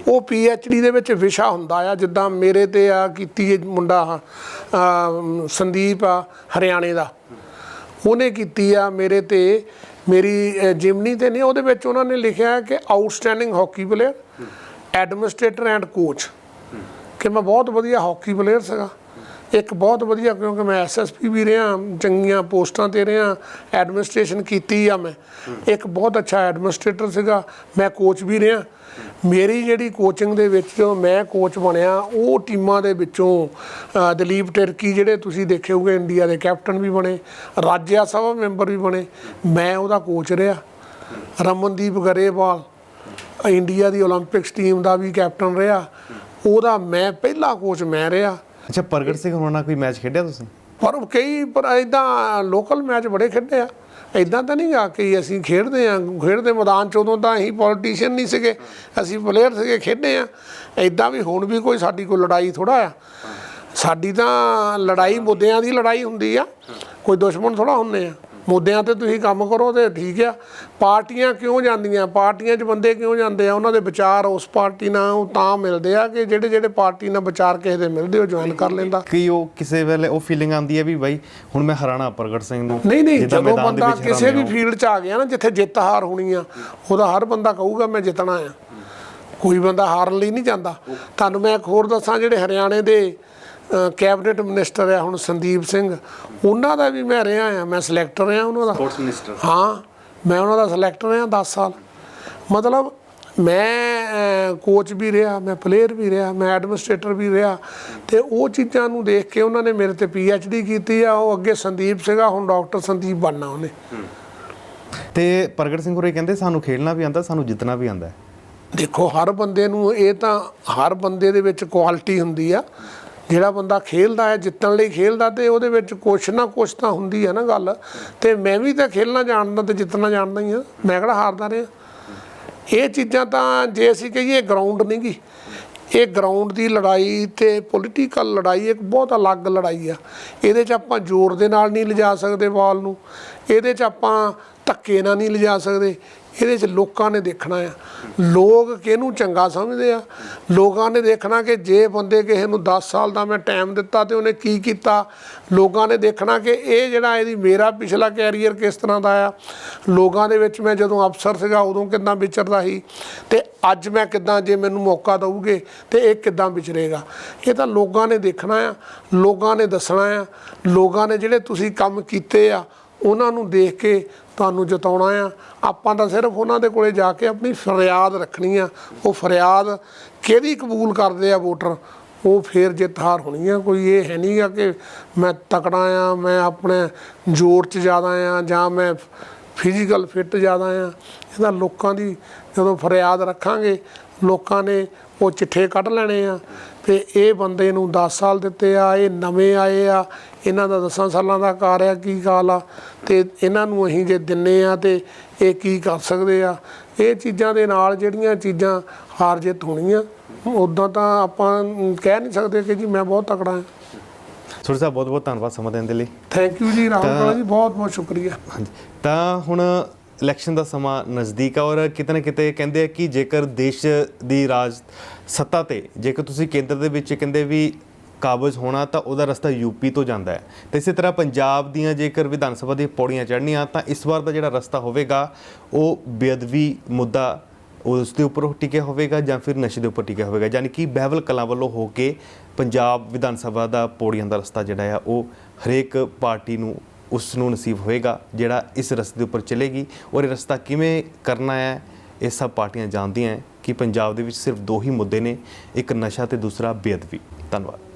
ਉਹ PhD ਦੇ ਵਿੱਚ ਵਿਸ਼ਾ ਹੁੰਦਾ ਆ, ਜਿੱਦਾਂ ਮੇਰੇ ਤੇ ਆ ਕੀਤੀ ਹੈ ਮੁੰਡਾ ਸੰਦੀਪ ਆ ਹਰਿਆਣੇ ਦਾ, ਉਹਨੇ ਕੀਤੀ ਆ ਮੇਰੇ ਤੇ। ਮੇਰੀ ਜੀਵਨੀ ਤੇ ਨਹੀਂ, ਉਹਦੇ ਵਿੱਚ ਉਹਨਾਂ ਨੇ ਲਿਖਿਆ ਕਿ outstanding hockey player, administrator and coach, ਕਿ ਮੈਂ ਬਹੁਤ ਵਧੀਆ ਹਾਕੀ ਪਲੇਅਰ ਸੀਗਾ। ਇੱਕ ਬਹੁਤ ਵਧੀਆ, ਕਿਉਂਕਿ ਮੈਂ SSP ਵੀ ਰਿਹਾ, ਚੰਗੀਆਂ ਪੋਸਟਾਂ 'ਤੇ ਰਿਹਾ, ਐਡਮਿਨਿਸਟ੍ਰੇਸ਼ਨ ਕੀਤੀ ਆ ਮੈਂ, ਇੱਕ ਬਹੁਤ ਅੱਛਾ ਐਡਮਿਨਿਸਟ੍ਰੇਟਰ ਸੀਗਾ। ਮੈਂ ਕੋਚ ਵੀ ਰਿਹਾ। ਮੇਰੀ ਜਿਹੜੀ ਕੋਚਿੰਗ ਦੇ ਵਿੱਚ ਜਦੋਂ ਮੈਂ ਕੋਚ ਬਣਿਆ, ਉਹ ਟੀਮਾਂ ਦੇ ਵਿੱਚੋਂ ਦਲੀਪ ਟਿਰਕੀ ਜਿਹੜੇ ਤੁਸੀਂ ਦੇਖੇ ਹੋਗੇ ਇੰਡੀਆ ਦੇ ਕੈਪਟਨ ਵੀ ਬਣੇ, ਰਾਜਿਆ ਸਭਾ ਮੈਂਬਰ ਵੀ ਬਣੇ, ਮੈਂ ਉਹਦਾ ਕੋਚ ਰਿਹਾ। ਰਮਨਦੀਪ ਗਰੇਵਾਲ ਇੰਡੀਆ ਦੀ ਓਲੰਪਿਕਸ ਟੀਮ ਦਾ ਵੀ ਕੈਪਟਨ ਰਿਹਾ, ਉਹਦਾ ਮੈਂ ਪਹਿਲਾ ਕੋਚ ਮੈਂ ਰਿਹਾ। ਅੱਛਾ, ਪ੍ਰਗਟ ਸਿੰਘ ਹੋਣਾ ਨਾਲ ਕੋਈ ਮੈਚ ਖੇਡਿਆ ਤੁਸੀਂ? ਪਰ ਇੱਦਾਂ ਲੋਕਲ ਮੈਚ ਬੜੇ ਖੇਡੇ ਆ, ਇੱਦਾਂ ਤਾਂ ਨਹੀਂ ਗਾ ਕਿ ਅਸੀਂ ਖੇਡਦੇ ਮੈਦਾਨ 'ਚ। ਉਦੋਂ ਤਾਂ ਅਸੀਂ ਪੋਲੀਟੀਸ਼ੀਅਨ ਨਹੀਂ ਸੀਗੇ, ਅਸੀਂ ਪਲੇਅਰ ਸੀਗੇ, ਖੇਡੇ ਆ। ਇੱਦਾਂ ਵੀ ਹੁਣ ਵੀ ਕੋਈ ਸਾਡੀ ਕੋਈ ਲੜਾਈ ਥੋੜ੍ਹਾ ਆ, ਸਾਡੀ ਤਾਂ ਲੜਾਈ ਮੁੱਦਿਆਂ ਦੀ ਲੜਾਈ ਹੁੰਦੀ ਆ, ਕੋਈ ਦੁਸ਼ਮਣ ਥੋੜ੍ਹਾ ਹੁੰਦੇ ਆ। ਮੁੱਦਿਆਂ 'ਤੇ ਤੁਸੀਂ ਕੰਮ ਕਰੋ ਤੇ ਠੀਕ ਆ। ਪਾਰਟੀਆਂ ਕਿਉਂ ਜਾਂਦੀਆਂ, ਪਾਰਟੀਆਂ 'ਚ ਬੰਦੇ ਕਿਉਂ ਜਾਂਦੇ ਆ, ਉਹਨਾਂ ਦੇ ਵਿਚਾਰ ਉਸ ਪਾਰਟੀ ਨਾਲ ਉਹ ਤਾਂ ਮਿਲਦੇ ਆ ਕਿ ਜਿਹੜੇ ਪਾਰਟੀ ਨਾਲ ਵਿਚਾਰ ਕਿਸੇ ਦੇ ਮਿਲਦੇ ਉਹ ਜੁਆਇਨ ਕਰ ਲੈਂਦਾ। ਕੀ ਉਹ ਕਿਸੇ ਵੇਲੇ ਉਹ ਫੀਲਿੰਗ ਆਉਂਦੀ ਹੈ ਵੀ ਬਾਈ ਹੁਣ ਮੈਂ ਹਰਾਣਾ ਪ੍ਰਗਟ ਸਿੰਘ ਨੂੰ? ਨਹੀਂ, ਜਦੋਂ ਬੰਦਾ ਕਿਸੇ ਵੀ ਫੀਲਡ 'ਚ ਆ ਗਿਆ ਨਾ ਜਿੱਥੇ ਜਿੱਤ ਹਾਰ ਹੋਣੀ ਆ, ਉਹਦਾ ਹਰ ਬੰਦਾ ਕਹੂਗਾ ਮੈਂ ਜਿੱਤਣਾ ਆ। ਕੋਈ ਬੰਦਾ ਹਾਰਨ ਲਈ ਨਹੀਂ ਜਾਂਦਾ। ਤੁਹਾਨੂੰ ਮੈਂ ਇੱਕ ਹੋਰ ਦੱਸਾਂ, ਜਿਹੜੇ ਹਰਿਆਣੇ ਦੇ ਕੈਬਨਿਟ ਮਿਨਿਸਟਰ ਆ ਹੁਣ ਸੰਦੀਪ ਸਿੰਘ, ਉਹਨਾਂ ਦਾ ਵੀ ਮੈਂ ਰਿਹਾ ਆ, ਮੈਂ ਸਿਲੈਕਟਰ ਰਿਹਾ ਉਹਨਾਂ ਦਾ, ਸਪੋਰਟਸ ਮਿਨਿਸਟਰ। ਹਾਂ, ਮੈਂ ਉਹਨਾਂ ਦਾ ਸਿਲੈਕਟਰ ਰਿਹਾ 10 ਸਾਲ। ਮਤਲਬ ਮੈਂ ਕੋਚ ਵੀ ਰਿਹਾ, ਮੈਂ ਪਲੇਅਰ ਵੀ ਰਿਹਾ, ਮੈਂ ਐਡਮਿਨਿਸਟ੍ਰੇਟਰ ਵੀ ਰਿਹਾ। ਤੇ ਉਹ ਚੀਜ਼ਾਂ ਨੂੰ ਦੇਖ ਕੇ ਉਹਨਾਂ ਨੇ ਮੇਰੇ ਤੇ PhD ਕੀਤੀ ਆ। ਉਹ ਅੱਗੇ ਸੰਦੀਪ ਸੀਗਾ, ਹੁਣ ਡਾਕਟਰ ਸੰਦੀਪ ਬਣਨਾ ਉਹਨੇ। ਤੇ ਪ੍ਰਗਟ ਸਿੰਘ ਹੋਰੇ ਕਹਿੰਦੇ ਸਾਨੂੰ ਖੇਡਣਾ ਵੀ ਆਉਂਦਾ, ਸਾਨੂੰ ਜਿੱਤਣਾ ਵੀ ਆਉਂਦਾ। ਦੇਖੋ, ਹਰ ਬੰਦੇ ਨੂੰ ਇਹ ਤਾਂ ਹਰ ਬੰਦੇ ਦੇ ਵਿੱਚ ਕੁਆਲਿਟੀ ਹੁੰਦੀ ਆ। ਜਿਹੜਾ ਬੰਦਾ ਖੇਲਦਾ ਹੈ ਜਿੱਤਣ ਲਈ ਖੇਲਦਾ, ਤੇ ਉਹਦੇ ਵਿੱਚ ਕੁਛ ਨਾ ਕੁਛ ਤਾਂ ਹੁੰਦੀ ਹੈ ਨਾ ਗੱਲ। ਤੇ ਮੈਂ ਵੀ ਤਾਂ ਖੇਲਣਾ ਜਾਣਦਾ ਤੇ ਜਿੱਤਣਾ ਜਾਣਦਾ ਹੀ ਆ, ਮੈਂ ਕਿਹੜਾ ਹਾਰਦਾ ਰਿਹਾ। ਇਹ ਚੀਜ਼ਾਂ ਤਾਂ ਜੇ ਅਸੀਂ ਕਹੀਏ ਗਰਾਊਂਡ ਨਹੀਂ ਗੀ, ਇਹ ਗਰਾਊਂਡ ਦੀ ਲੜਾਈ ਤੇ ਪੋਲੀਟੀਕਲ ਲੜਾਈ ਇੱਕ ਬਹੁਤ ਅਲੱਗ ਲੜਾਈ ਆ। ਇਹਦੇ 'ਚ ਆਪਾਂ ਜ਼ੋਰ ਦੇ ਨਾਲ ਨਹੀਂ ਲਿਜਾ ਸਕਦੇ ਬਾਲ ਨੂੰ, ਇਹਦੇ 'ਚ ਆਪਾਂ ਧੱਕੇ ਨਾਲ ਨਹੀਂ ਲਿਜਾ ਸਕਦੇ। ਇਹਦੇ 'ਚ ਲੋਕਾਂ ਨੇ ਦੇਖਣਾ ਆ, ਲੋਕ ਕਿਹਨੂੰ ਚੰਗਾ ਸਮਝਦੇ ਆ। ਲੋਕਾਂ ਨੇ ਦੇਖਣਾ ਕਿ ਜੇ ਬੰਦੇ ਕਿਸੇ ਨੂੰ 10 ਸਾਲ ਦਾ ਮੈਂ ਟਾਈਮ ਦਿੱਤਾ ਤੇ ਉਹਨੇ ਕੀ ਕੀਤਾ। ਲੋਕਾਂ ਨੇ ਦੇਖਣਾ ਕਿ ਇਹ ਜਿਹੜਾ ਇਹਦੀ ਮੇਰਾ ਪਿਛਲਾ ਕੈਰੀਅਰ ਕਿਸ ਤਰ੍ਹਾਂ ਦਾ ਆ। ਲੋਕਾਂ ਦੇ ਵਿੱਚ ਮੈਂ ਜਦੋਂ ਅਫਸਰ ਸੀਗਾ ਉਦੋਂ ਕਿੱਦਾਂ ਵਿਚਰਦਾ ਸੀ, ਤੇ ਅੱਜ ਮੈਂ ਕਿੱਦਾਂ, ਜੇ ਮੈਨੂੰ ਮੌਕਾ ਦਊਗੇ ਤੇ ਇਹ ਕਿੱਦਾਂ ਵਿਚਰੇਗਾ। ਇਹ ਤਾਂ ਲੋਕਾਂ ਨੇ ਦੇਖਣਾ ਆ, ਲੋਕਾਂ ਨੇ ਦੱਸਣਾ ਆ। ਲੋਕਾਂ ਨੇ ਜਿਹੜੇ ਤੁਸੀਂ ਕੰਮ ਕੀਤੇ ਆ ਉਹਨਾਂ ਨੂੰ ਦੇਖ ਕੇ ਤੁਹਾਨੂੰ ਜਿਤਾਉਣਾ ਆ। ਆਪਾਂ ਤਾਂ ਸਿਰਫ ਉਹਨਾਂ ਦੇ ਕੋਲੇ ਜਾ ਕੇ ਆਪਣੀ ਫਰਿਆਦ ਰੱਖਣੀ ਆ। ਉਹ ਫਰਿਆਦ ਕਿਹਦੀ ਕਬੂਲ ਕਰਦੇ ਆ ਵੋਟਰ, ਉਹ ਫਿਰ ਜਿੱਤ ਹਾਰ ਹੋਣੀ ਆ। ਕੋਈ ਇਹ ਹੈ ਨਹੀਂ ਗਾ ਕਿ ਮੈਂ ਤਕੜਾ ਆ, ਮੈਂ ਆਪਣੇ ਜ਼ੋਰ 'ਚ ਜ਼ਿਆਦਾ ਆ, ਜਾਂ ਮੈਂ ਫਿਜ਼ੀਕਲ ਫਿੱਟ ਜ਼ਿਆਦਾ ਆ। ਇਹਦਾ ਲੋਕਾਂ ਦੀ ਜਦੋਂ ਫਰਿਆਦ ਰੱਖਾਂਗੇ, ਲੋਕਾਂ ਨੇ ਉਹ ਚਿੱਠੇ ਕੱਢ ਲੈਣੇ ਆ। ਤੇ ਇਹ ਬੰਦੇ ਨੂੰ 10 ਸਾਲ ਦਿੱਤੇ ਆ, ਇਹ ਨਵੇਂ ਆਏ ਆ, ਇਹਨਾਂ ਦਾ 10 ਸਾਲਾਂ ਦਾ ਕਾਰ ਆ, ਕੀ ਕਾਲ ਆ, ਤੇ ਇਹਨਾਂ ਨੂੰ ਅਸੀਂ ਜੇ ਦਿੰਨੇ ਆ ਤੇ ਇਹ ਕੀ ਕਰ ਸਕਦੇ ਆ। ਇਹ ਚੀਜ਼ਾਂ ਦੇ ਨਾਲ ਜਿਹੜੀਆਂ ਚੀਜ਼ਾਂ ਹਾਰ ਜਿੱਤ ਹੋਣੀਆਂ, ਉੱਦਾਂ ਤਾਂ ਆਪਾਂ ਕਹਿ ਨਹੀਂ ਸਕਦੇ ਕਿ ਜੀ ਮੈਂ ਬਹੁਤ ਤਕੜਾ ਹਾਂ। ਸੁਰ ਸਾਹਿਬ, ਬਹੁਤ ਬਹੁਤ ਧੰਨਵਾਦ ਸਮਾਂ ਦੇਣ ਦੇ ਲਈ। ਥੈਂਕ ਯੂ ਜੀ ਰਾਹੁਲ ਕਾਲਾ ਜੀ, ਬਹੁਤ ਬਹੁਤ ਸ਼ੁਕਰੀਆ। ਹਾਂਜੀ, ਤਾਂ ਹੁਣ ਇਲੈਕਸ਼ਨ ਦਾ ਸਮਾਂ ਨਜ਼ਦੀਕ ਆ, ਔਰ ਕਿਤੇ ਨਾ ਕਿਤੇ ਕਹਿੰਦੇ ਆ ਕਿ ਜੇਕਰ ਦੇਸ਼ ਦੀ ਰਾਜ ਸੱਤਾ ਤੇ ਜੇਕਰ ਤੁਸੀਂ ਕੇਂਦਰ ਦੇ ਵਿੱਚ ਕਹਿੰਦੇ ਵੀ ਕਾਬਜ਼ ਹੋਣਾ ਤਾਂ ਉਹਦਾ ਰਸਤਾ ਯੂਪੀ ਤੋਂ ਜਾਂਦਾ ਹੈ। ਤੇ ਇਸੇ ਤਰ੍ਹਾਂ ਪੰਜਾਬ ਦੀਆਂ ਜੇਕਰ ਵਿਧਾਨ ਸਭਾ ਦੀਆਂ ਪੌੜੀਆਂ ਚੜ੍ਹਨੀਆਂ ਤਾਂ ਇਸ ਵਾਰ ਦਾ ਜਿਹੜਾ ਰਸਤਾ ਹੋਵੇਗਾ ਉਹ ਬੇਅਦਬੀ ਮੁੱਦਾ ਉਸ ਦੇ ਉੱਪਰ ਟਿਕਿਆ ਹੋਵੇਗਾ ਜਾਂ ਫਿਰ ਨਸ਼ੇ ਦੇ ਉੱਪਰ ਟਿਕਿਆ ਹੋਵੇਗਾ। ਯਾਨੀ ਕਿ ਬਹਿਬਲ ਕਲਾਂ ਵੱਲੋਂ ਹੋ ਕੇ ਪੰਜਾਬ ਵਿਧਾਨ ਸਭਾ ਦਾ ਪੌੜੀਆਂ ਦਾ ਰਸਤਾ ਜਿਹੜਾ ਆ ਉਹ ਹਰੇਕ ਪਾਰਟੀ ਨੂੰ ਉਸ ਨੂੰ ਨਸੀਬ ਹੋਏਗਾ ਜਿਹੜਾ ਇਸ ਰਸਤੇ ਦੇ ਉੱਪਰ ਚੱਲੇਗੀ। ਔਰ ਇਹ ਰਸਤਾ ਕਿਵੇਂ ਕਰਨਾ ਹੈ ਇਹ ਸਭ ਪਾਰਟੀਆਂ ਜਾਣਦੀਆਂ ਹੈ ਕਿ ਪੰਜਾਬ ਦੇ ਵਿੱਚ ਸਿਰਫ ਦੋ ਹੀ ਮੁੱਦੇ ਨੇ, ਇੱਕ ਨਸ਼ਾ ਤੇ ਦੂਸਰਾ ਬੇਅਦਬੀ। ਧੰਨਵਾਦ।